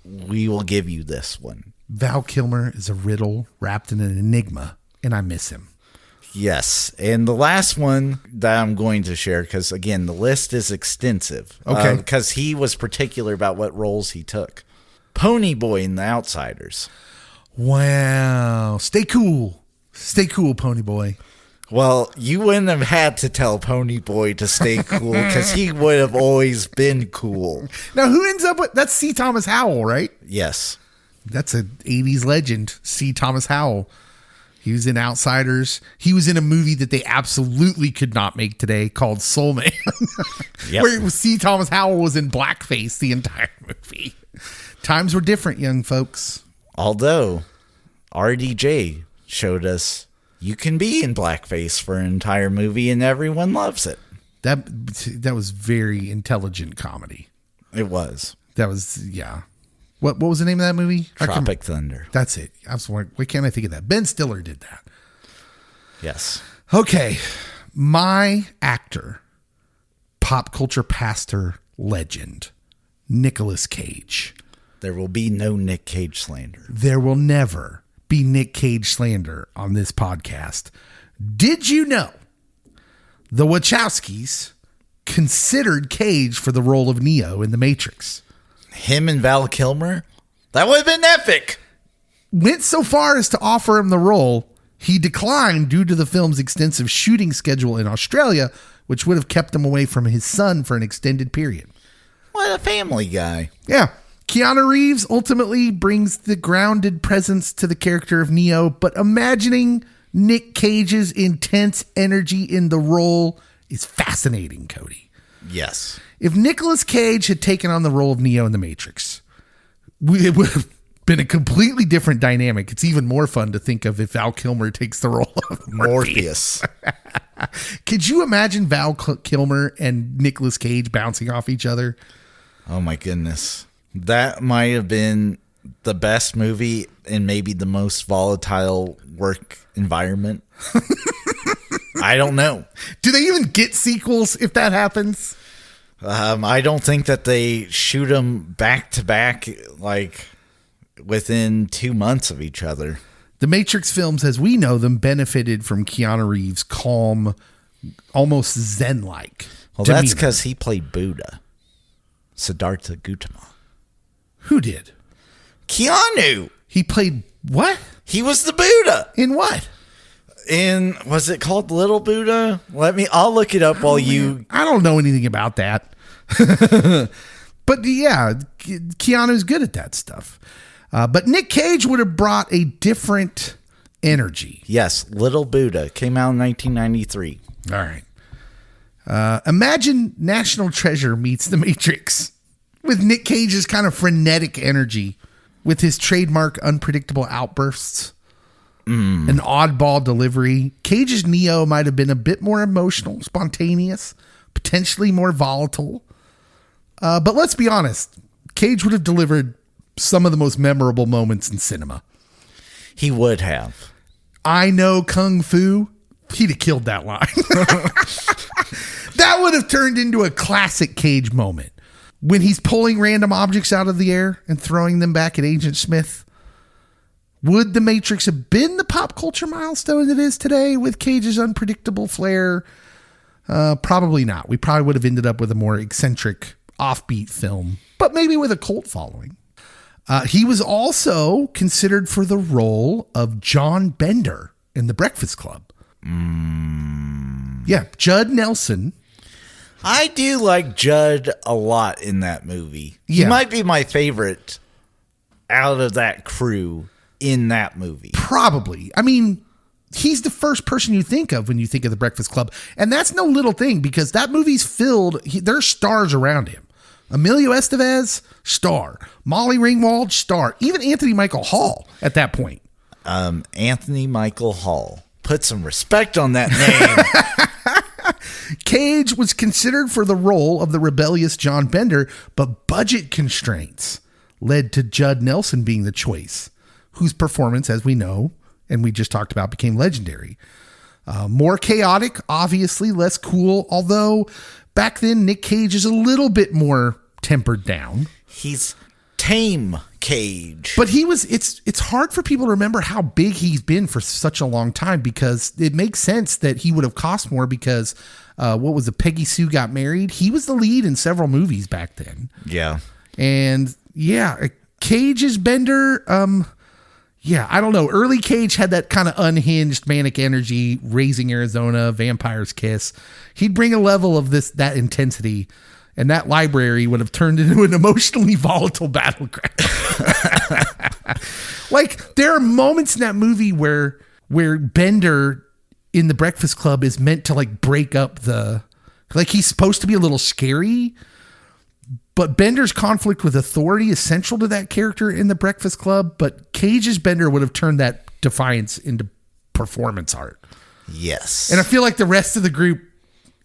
we will give you this one. Val Kilmer is a riddle wrapped in an enigma, and I miss him. Yes. And the last one that I'm going to share, because again, the list is extensive. Okay. Because he was particular about what roles he took. Pony Boy in The Outsiders. Wow. Stay cool. Stay cool, Pony Boy. Well, you wouldn't have had to tell Pony Boy to stay cool because he would have always been cool. Now, who ends up with... That's C. Thomas Howell, right? Yes. That's an 80s legend, C. Thomas Howell. He was in Outsiders. He was in a movie that they absolutely could not make today called Soul Man. Yep. Where C. Thomas Howell was in blackface the entire movie. Times were different, young folks. Although RDJ showed us you can be in blackface for an entire movie and everyone loves it. That was very intelligent comedy. It was. That was, yeah. What was the name of that movie? Tropic Thunder. That's it. I was wondering, why can't I think of that? Ben Stiller did that. Yes. Okay. My actor, pop culture pastor legend, Nicolas Cage. There will be no Nick Cage slander. There will never be Nick Cage slander on this podcast. Did you know the Wachowskis considered Cage for the role of Neo in The Matrix? Him and Val Kilmer? That would have been epic. Went so far as to offer him the role. He declined due to the film's extensive shooting schedule in Australia, which would have kept him away from his son for an extended period. What a family guy. Yeah. Keanu Reeves ultimately brings the grounded presence to the character of Neo, but imagining Nick Cage's intense energy in the role is fascinating, Cody. Yes. If Nicolas Cage had taken on the role of Neo in The Matrix, it would have been a completely different dynamic. It's even more fun to think of if Val Kilmer takes the role of Morpheus. Could you imagine Val Kilmer and Nicolas Cage bouncing off each other? Oh my goodness. That might have been the best movie in maybe the most volatile work environment. I don't know. Do they even get sequels if that happens? I don't think that they shoot them back to back, like within 2 months of each other. The Matrix films, as we know them, benefited from Keanu Reeves' calm, almost zen-like Well, demeanor. that's because he played Buddha, Siddhartha Gautama. Who did? Keanu. He played what? He was the Buddha. In what? Was it called Little Buddha? I'll look it up while you. I don't know anything about that. But yeah, Keanu's good at that stuff. But Nick Cage would have brought a different energy. Yes, Little Buddha came out in 1993. All right. Imagine National Treasure meets The Matrix with Nick Cage's kind of frenetic energy, with his trademark unpredictable outbursts, an oddball delivery. Cage's Neo might have been a bit more emotional, spontaneous, potentially more volatile. But let's be honest, Cage would have delivered some of the most memorable moments in cinema. He would have. I know Kung Fu. He'd have killed that line. That would have turned into a classic Cage moment. When he's pulling random objects out of the air and throwing them back at Agent Smith. Would The Matrix have been the pop culture milestone it is today with Cage's unpredictable flair? Probably not. We probably would have ended up with a more eccentric, offbeat film, but maybe with a cult following. He was also considered for the role of John Bender in The Breakfast Club. Yeah, Judd Nelson. I do like Judd a lot in that movie. Yeah. He might be my favorite out of that crew in that movie. Probably. I mean, he's the first person you think of when you think of The Breakfast Club. And that's no little thing because that movie's filled. There's stars around him. Emilio Estevez, star. Molly Ringwald, star. Even Anthony Michael Hall at that point. Anthony Michael Hall. Put some respect on that name. Cage was considered for the role of the rebellious John Bender, but budget constraints led to Judd Nelson being the choice, whose performance, as we know, and we just talked about, became legendary. More chaotic, obviously, less cool, although back then Nick Cage is a little bit more tempered down. He's tame Cage. But it's hard for people to remember how big he's been for such a long time because it makes sense that he would have cost more because what was it? Peggy Sue Got Married. He was the lead in several movies back then. Yeah. And yeah, Cage's Bender. Yeah, I don't know. Early Cage had that kind of unhinged manic energy, Raising Arizona, Vampire's Kiss. He'd bring a level of that intensity, and that library would have turned into an emotionally volatile battleground. Like, there are moments in that movie where Bender in The Breakfast Club is meant to like break up he's supposed to be a little scary, but Bender's conflict with authority is central to that character in The Breakfast Club. But Cage's Bender would have turned that defiance into performance art. Yes. And I feel like the rest of the group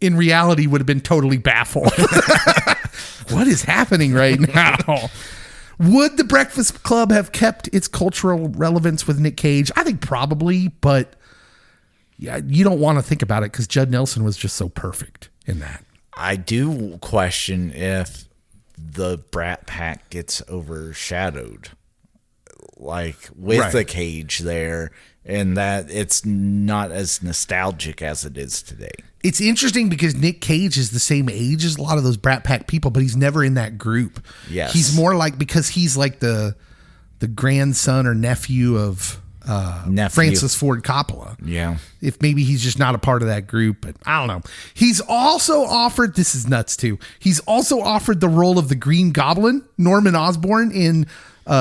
in reality would have been totally baffled. What is happening right now? Would The Breakfast Club have kept its cultural relevance with Nick Cage? I think probably, but yeah, you don't want to think about it because Judd Nelson was just so perfect in that. I do question if the Brat Pack gets overshadowed, like with Right. the Cage there, and that it's not as nostalgic as it is today. It's interesting because Nick Cage is the same age as a lot of those Brat Pack people, but he's never in that group. Yes. He's more like, because he's like the grandson or nephew of Francis Ford Coppola. Yeah. If maybe he's just not a part of that group, but I don't know. He's also offered, this is nuts too, he's also offered the role of the Green Goblin, Norman Osborn, in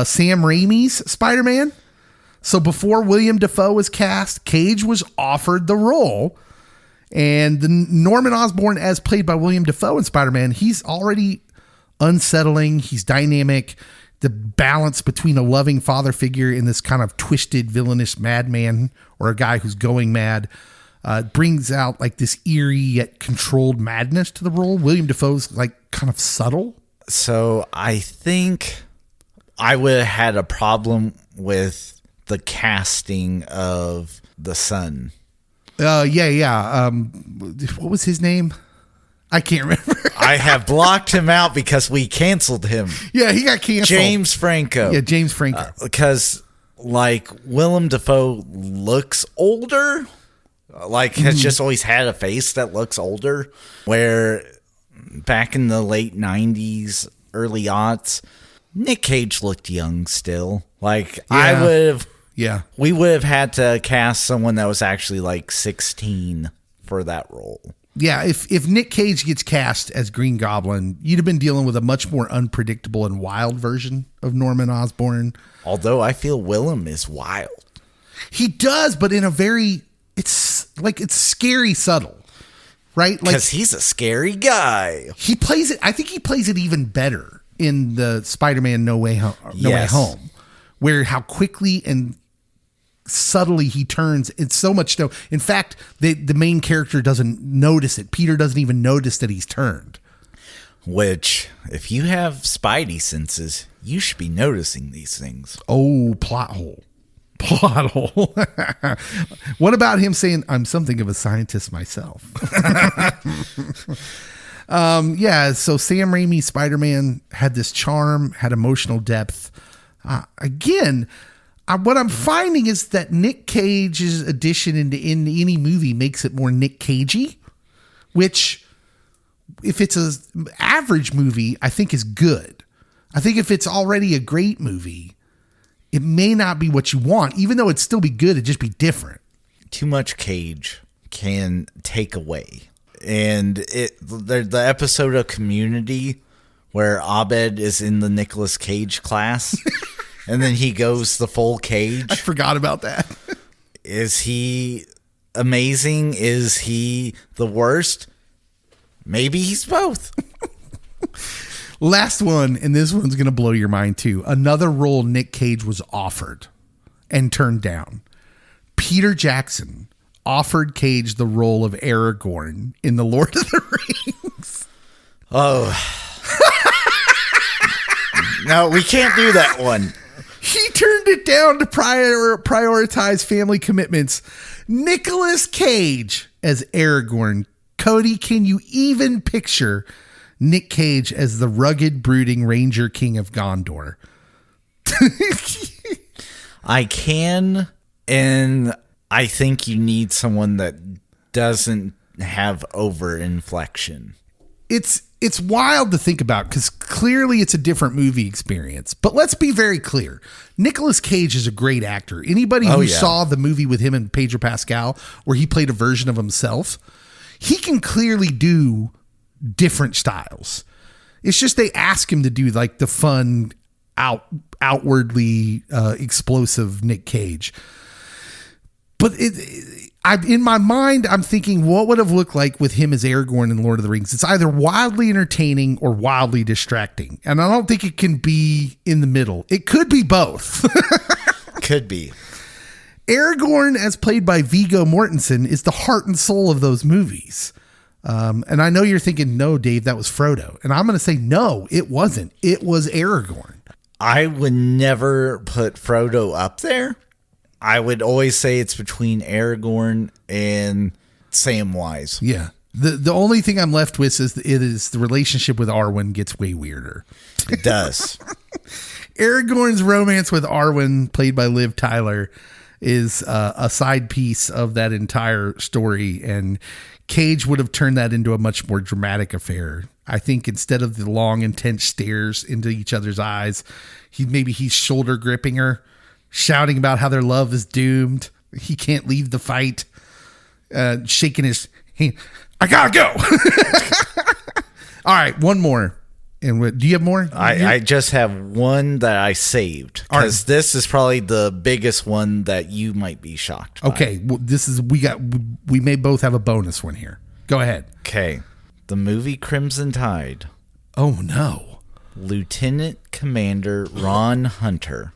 Sam Raimi's Spider-Man. So before William Dafoe was cast, Cage was offered the role. And the Norman Osborn, as played by William Dafoe in Spider-Man, he's already unsettling. He's dynamic. The balance between a loving father figure and this kind of twisted, villainous madman or a guy who's going mad brings out like this eerie yet controlled madness to the role. William Dafoe's like kind of subtle. So I think I would have had a problem with the casting of the son. Yeah. What was his name? I can't remember. I have blocked him out because we canceled him. Yeah, he got canceled. James Franco. Yeah, James Franco. Because, like, Willem Dafoe looks older. Like, has just always had a face that looks older. Where back in the late 90s, early aughts, Nick Cage looked young still. Like, I would have... Yeah. We would have had to cast someone that was actually, like, 16 for that role. Yeah, if Nick Cage gets cast as Green Goblin, you'd have been dealing with a much more unpredictable and wild version of Norman Osborn. Although I feel Willem is wild. He does, but in a very, it's scary subtle, right? Like, Because he's a scary guy. he plays it, I think he plays it even better in the Spider-Man No Way Home, where how quickly and subtly he turns. It's so much so. In fact, the main character doesn't notice it. Peter doesn't even notice that he's turned. Which, if you have spidey senses, you should be noticing these things. Oh, plot hole. Plot hole. What about him saying, I'm something of a scientist myself? Yeah, so Sam Raimi's Spider-Man had this charm, had emotional depth. Again, what I'm finding is that Nick Cage's addition into any movie makes it more Nick Cagey, which, if it's an average movie, I think is good. I think if it's already a great movie, it may not be what you want, even though it'd still be good, it'd just be different. Too much Cage can take away. And the episode of Community where Abed is in the Nicolas Cage class... And then he goes the full Cage. I forgot about that. Is he amazing? Is he the worst? Maybe he's both. Last one, and this one's going to blow your mind too. Another role Nick Cage was offered and turned down. Peter Jackson offered Cage the role of Aragorn in The Lord of the Rings. Oh. No, we can't do that one. He turned it down to prioritize family commitments. Nicolas Cage as Aragorn. Cody, can you even picture Nick Cage as the rugged, brooding Ranger King of Gondor? I can, and I think you need someone that doesn't have over-inflection. It's wild to think about because clearly it's a different movie experience. But let's be very clear. Nicolas Cage is a great actor. Anybody who saw the movie with him and Pedro Pascal where he played a version of himself, he can clearly do different styles. It's just they ask him to do like the fun, outwardly explosive Nick Cage. But in my mind, I'm thinking, what would have looked like with him as Aragorn in Lord of the Rings? It's either wildly entertaining or wildly distracting. And I don't think it can be in the middle. It could be both. Could be. Aragorn, as played by Viggo Mortensen, is the heart and soul of those movies. And I know you're thinking, no, Dave, that was Frodo. And I'm going to say, no, it wasn't. It was Aragorn. I would never put Frodo up there. I would always say it's between Aragorn and Samwise. Yeah. The only thing I'm left with is the relationship with Arwen gets way weirder. It does. Aragorn's romance with Arwen, played by Liv Tyler, is a side piece of that entire story. And Cage would have turned that into a much more dramatic affair. I think instead of the long, intense stares into each other's eyes, he's shoulder gripping her, shouting about how their love is doomed. He can't leave the fight. Shaking his hand. I gotta go. All right, one more. And do you have more? I just have one that I saved because this is probably the biggest one that you might be shocked by. Okay, well, we may both have a bonus one here. Go ahead. Okay, the movie Crimson Tide. Oh no! Lieutenant Commander Ron Hunter,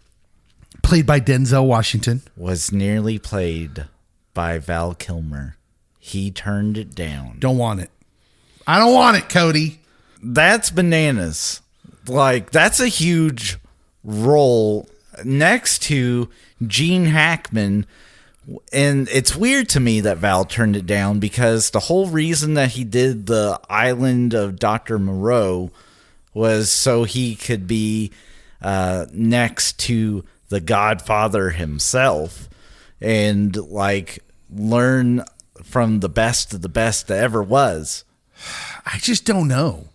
played by Denzel Washington, was nearly played by Val Kilmer. He turned it down. Don't want it. I don't want it, Cody. That's bananas. Like, that's a huge role next to Gene Hackman, And it's weird to me that Val turned it down because the whole reason that he did the Island of Dr. Moreau was so he could be next to the Godfather himself and like learn from the best of the best that ever was. I just don't know.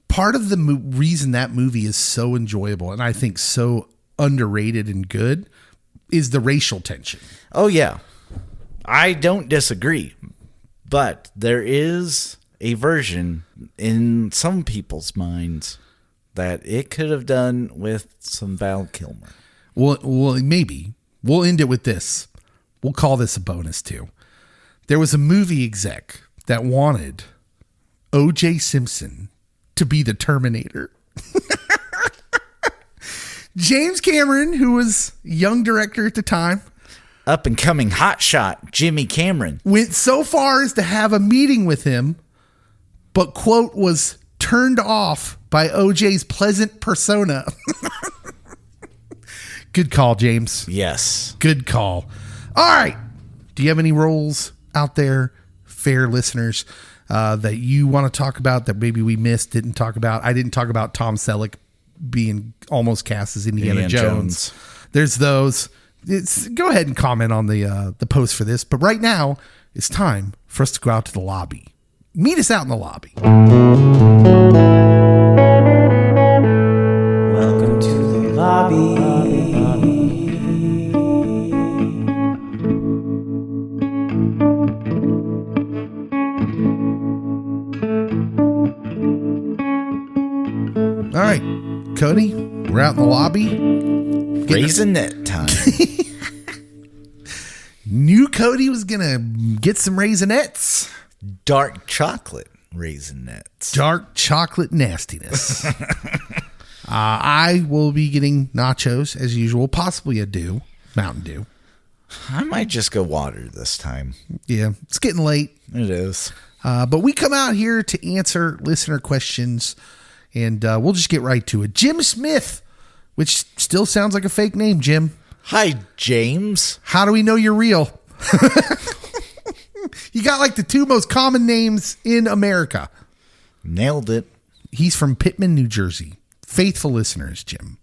Part of the reason that movie is so enjoyable and I think so underrated and good is the racial tension. Oh, yeah. I don't disagree. But there is a version in some people's minds that it could have done with some Val Kilmer. Well, maybe. We'll end it with this. We'll call this a bonus, too. There was a movie exec that wanted O.J. Simpson to be the Terminator. James Cameron, who was a young director at the time, up and coming hotshot Jimmy Cameron, went so far as to have a meeting with him, but, quote, was turned off by OJ's pleasant persona. Good call, James. Yes. Good call. All right. Do you have any roles out there, fair listeners, that you want to talk about that maybe we missed, didn't talk about? I didn't talk about Tom Selleck being almost cast as Indiana Jones. There's those. Go ahead and comment on the post for this. But right now, it's time for us to go out to the lobby. Meet us out in the lobby. Welcome to the lobby. All right, Cody, we're out in the lobby. Raisinette time. Knew Cody was going to get some Raisinets. Dark chocolate Raisinets. Dark chocolate nastiness. I will be getting nachos as usual, possibly a Mountain Dew. I might just go water this time. Yeah, it's getting late. It is. But we come out here to answer listener questions, and we'll just get right to it. Jim Smith, which still sounds like a fake name, Jim. Hi, James. How do we know you're real? You got like the two most common names in America. Nailed it. He's from Pittman, New Jersey. Faithful listeners, Jim.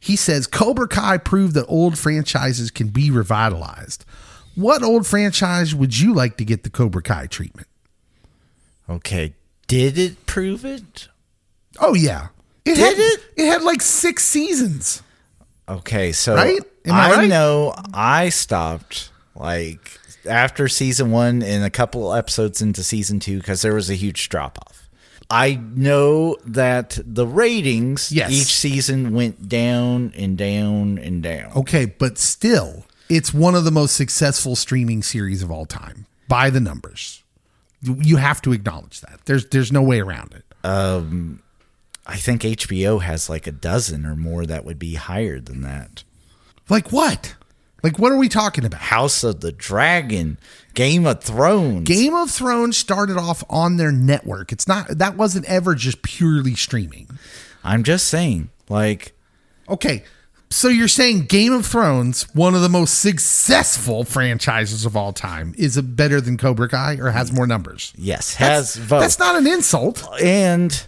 He says, Cobra Kai proved that old franchises can be revitalized. What old franchise would you like to get the Cobra Kai treatment? Okay. Did it prove it? Oh, yeah. It had like 6 seasons. Okay, so right? Am I right? know I stopped like after season 1 and a couple episodes into season 2 because there was a huge drop off. I know that the ratings each season went down and down and down. Okay, but still, it's one of the most successful streaming series of all time by the numbers. You have to acknowledge that. There's no way around it. I think HBO has like a dozen or more that would be higher than that. Like what? Like what are we talking about? House of the Dragon, Game of Thrones. Game of Thrones started off on their network. That wasn't ever just purely streaming. I'm just saying, like, okay, so you're saying Game of Thrones, one of the most successful franchises of all time, is better than Cobra Kai or has more numbers? Yes, has votes. That's not an insult. And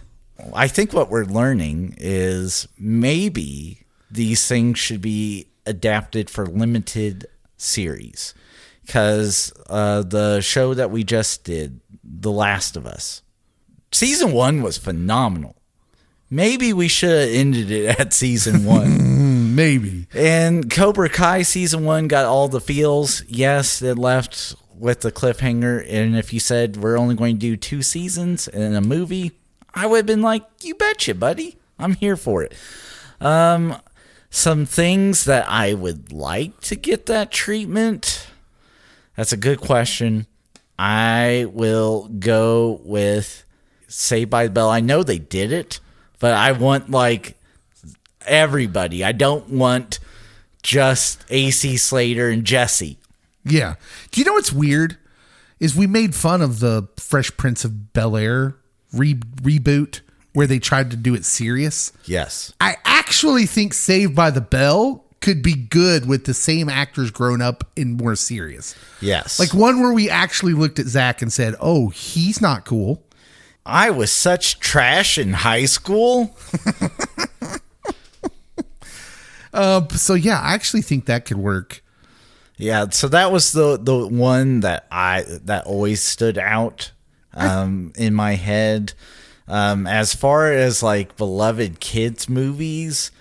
I think what we're learning is maybe these things should be adapted for limited series. Because the show that we just did, The Last of Us, season 1 was phenomenal. Maybe we should have ended it at season 1. Maybe. And Cobra Kai season 1 got all the feels. Yes, it left with the cliffhanger. And if you said we're only going to do 2 seasons and a movie, I would have been like, you betcha, buddy. I'm here for it. Some things that I would like to get that treatment. That's a good question. I will go with Saved by the Bell. I know they did it, but I want like everybody. I don't want just AC Slater and Jesse. Yeah. Do you know what's weird? Is we made fun of the Fresh Prince of Bel-Air reboot where they tried to do it serious. Yes. I actually think Saved by the Bell could be good with the same actors grown up and more serious. Yes. Like one where we actually looked at Zach and said, oh, he's not cool. I was such trash in high school. So yeah, I actually think that could work. Yeah, so that was the one that always stood out in my head. As far as like beloved kids movies,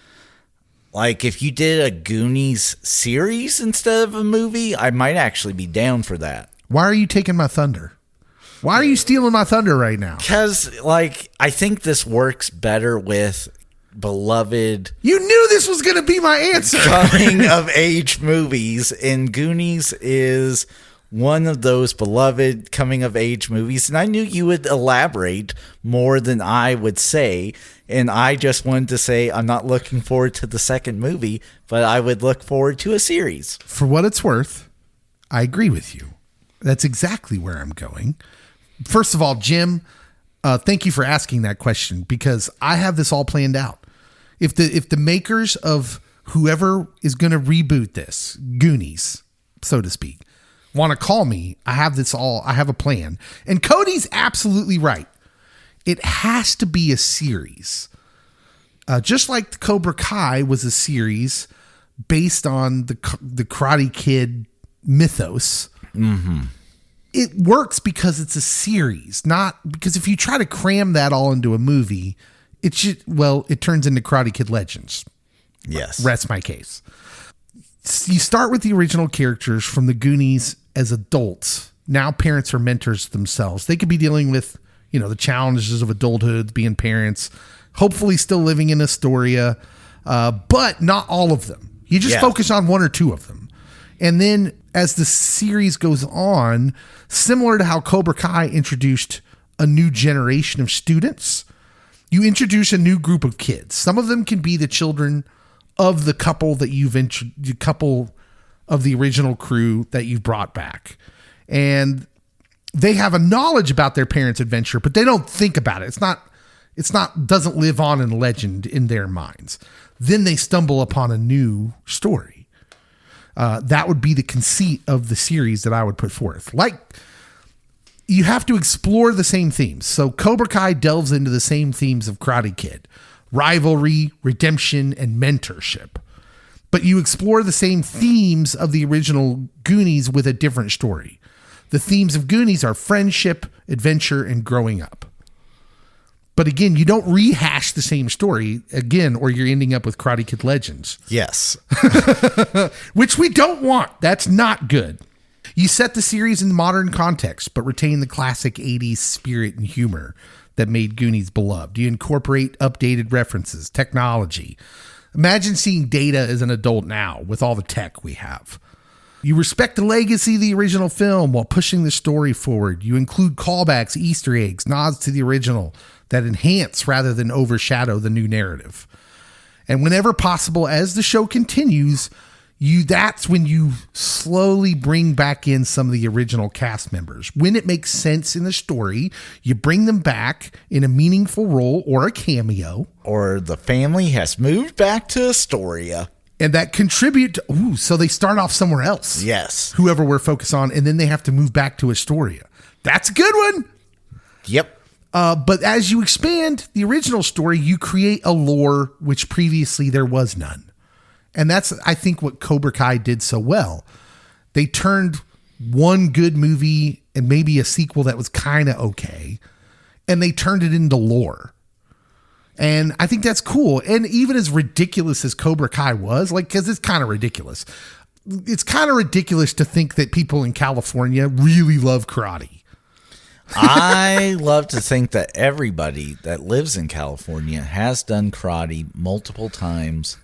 like if you did a Goonies series instead of a movie, I might actually be down for that. Why are you taking my thunder? Why are you stealing my thunder right now? Because like I think this works better with beloved. You knew this was going to be my answer. Coming of age movies, and Goonies is one of those beloved coming of age movies, and I knew you would elaborate more than I would say, and I just wanted to say I'm not looking forward to the second movie, but I would look forward to a series. For what it's worth, I agree with you. That's exactly where I'm going. First of all, Jim, thank you for asking that question, because I have this all planned out. If the makers of whoever is going to reboot this, Goonies, so to speak, want to call me, I have a plan. And Cody's absolutely right. It has to be a series. Just like the Cobra Kai was a series based on the Karate Kid mythos. Mm-hmm. It works because it's a series, not because if you try to cram that all into a movie, it turns into Karate Kid Legends. Yes. Rest my case. You start with the original characters from the Goonies as adults. Now parents are mentors themselves. They could be dealing with, the challenges of adulthood, being parents, hopefully still living in Astoria, but not all of them. You just focus on one or two of them. And then as the series goes on, similar to how Cobra Kai introduced a new generation of students, you introduce a new group of kids. Some of them can be the children of the couple that the couple of the original crew that you've brought back. And they have a knowledge about their parents' adventure, but they don't think about it. Doesn't live on in legend in their minds. Then they stumble upon a new story. That would be the conceit of the series that I would put forth. Like, you have to explore the same themes. So Cobra Kai delves into the same themes of Karate Kid: rivalry, redemption, and mentorship. But you explore the same themes of the original Goonies with a different story. The themes of Goonies are friendship, adventure, and growing up. But again, you don't rehash the same story again, or you're ending up with Karate Kid Legends. Yes. Which we don't want. That's not good. You set the series in modern context, but retain the classic 80s spirit and humor that made Goonies beloved. You incorporate updated references, technology. Imagine seeing Data as an adult now with all the tech we have. You respect the legacy of the original film while pushing the story forward. You include callbacks, Easter eggs, nods to the original that enhance rather than overshadow the new narrative. And whenever possible, as the show continues, that's when you slowly bring back in some of the original cast members. When it makes sense in the story, you bring them back in a meaningful role or a cameo. Or the family has moved back to Astoria. And that contribute to, so they start off somewhere else. Yes. Whoever we're focused on, and then they have to move back to Astoria. That's a good one. Yep. But as you expand the original story, you create a lore which previously there was none. And that's, I think, what Cobra Kai did so well. They turned one good movie and maybe a sequel that was kind of okay, and they turned it into lore. And I think that's cool. And even as ridiculous as Cobra Kai was, because it's kind of ridiculous. It's kind of ridiculous to think that people in California really love karate. I love to think that everybody that lives in California has done karate multiple times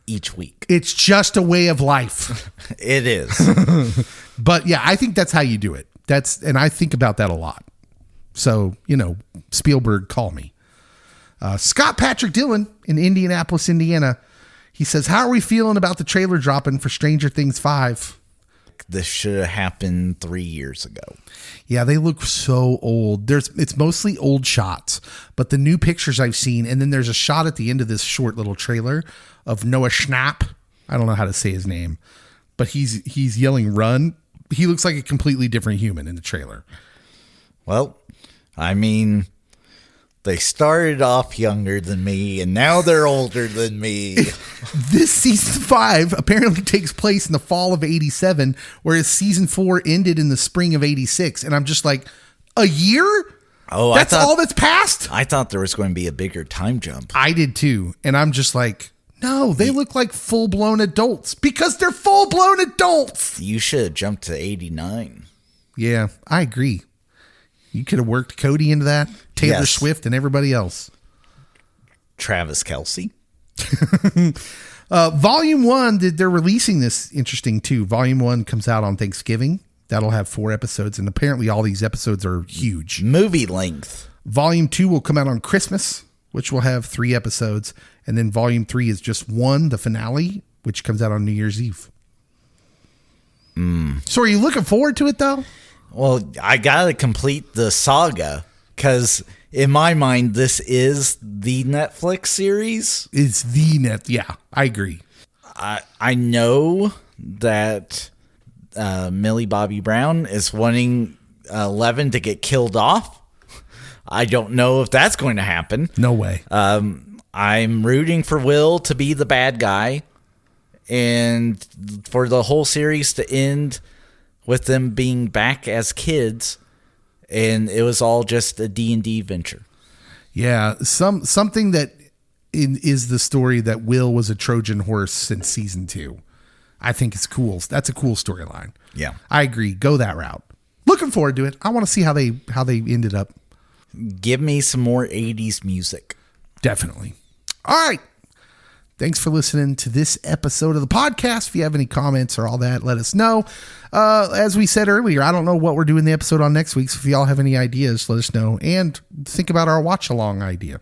each week. It's just a way of life. It is. But yeah, I think that's how you do it. And I think about that a lot. So, Spielberg, call me. Scott Patrick Dillon in Indianapolis, Indiana. He says, how are we feeling about the trailer dropping for Stranger Things 5? This should have happened 3 years ago. Yeah, they look so old. It's mostly old shots, but the new pictures I've seen, and then there's a shot at the end of this short little trailer of Noah Schnapp I don't know how to say his name, but he's yelling run. He looks like a completely different human in the trailer. Well, I mean, they started off younger than me, and now they're older than me. This season 5 apparently takes place in the fall of 87, whereas season 4 ended in the spring of 86. And I'm just like, a year? Oh, that's all that's passed? I thought there was going to be a bigger time jump. I did too. And I'm just like, no, they look like full-blown adults because they're full-blown adults. You should have jumped to 89. Yeah, I agree. You could have worked Cody into that, Taylor Swift, and everybody else. Travis Kelce. Volume 1, they're releasing this interesting too. Volume 1 comes out on Thanksgiving. That'll have 4 episodes, and apparently all these episodes are huge. Movie length. Volume 2 will come out on Christmas, which will have 3 episodes. And then Volume 3 is just 1, the finale, which comes out on New Year's Eve. So are you looking forward to it, though? Well, I got to complete the saga because in my mind, this is the Netflix series. It's the net. Yeah, I agree. I know that Millie Bobby Brown is wanting Eleven to get killed off. I don't know if that's going to happen. No way. I'm rooting for Will to be the bad guy and for the whole series to end with them being back as kids, and it was all just a D&D venture. Yeah, something that is the story that Will was a Trojan horse since season 2. I think it's cool. That's a cool storyline. Yeah. I agree. Go that route. Looking forward to it. I want to see how they ended up. Give me some more 80s music. Definitely. All right. Thanks for listening to this episode of the podcast. If you have any comments or all that, let us know. As we said earlier, I don't know what we're doing the episode on next week. So if y'all have any ideas, let us know. And think about our watch along idea.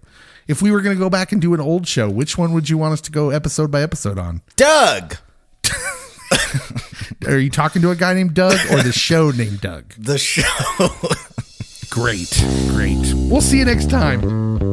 If we were going to go back and do an old show, which one would you want us to go episode by episode on? Doug! Are you talking to a guy named Doug or the show named Doug? The show. Great. We'll see you next time.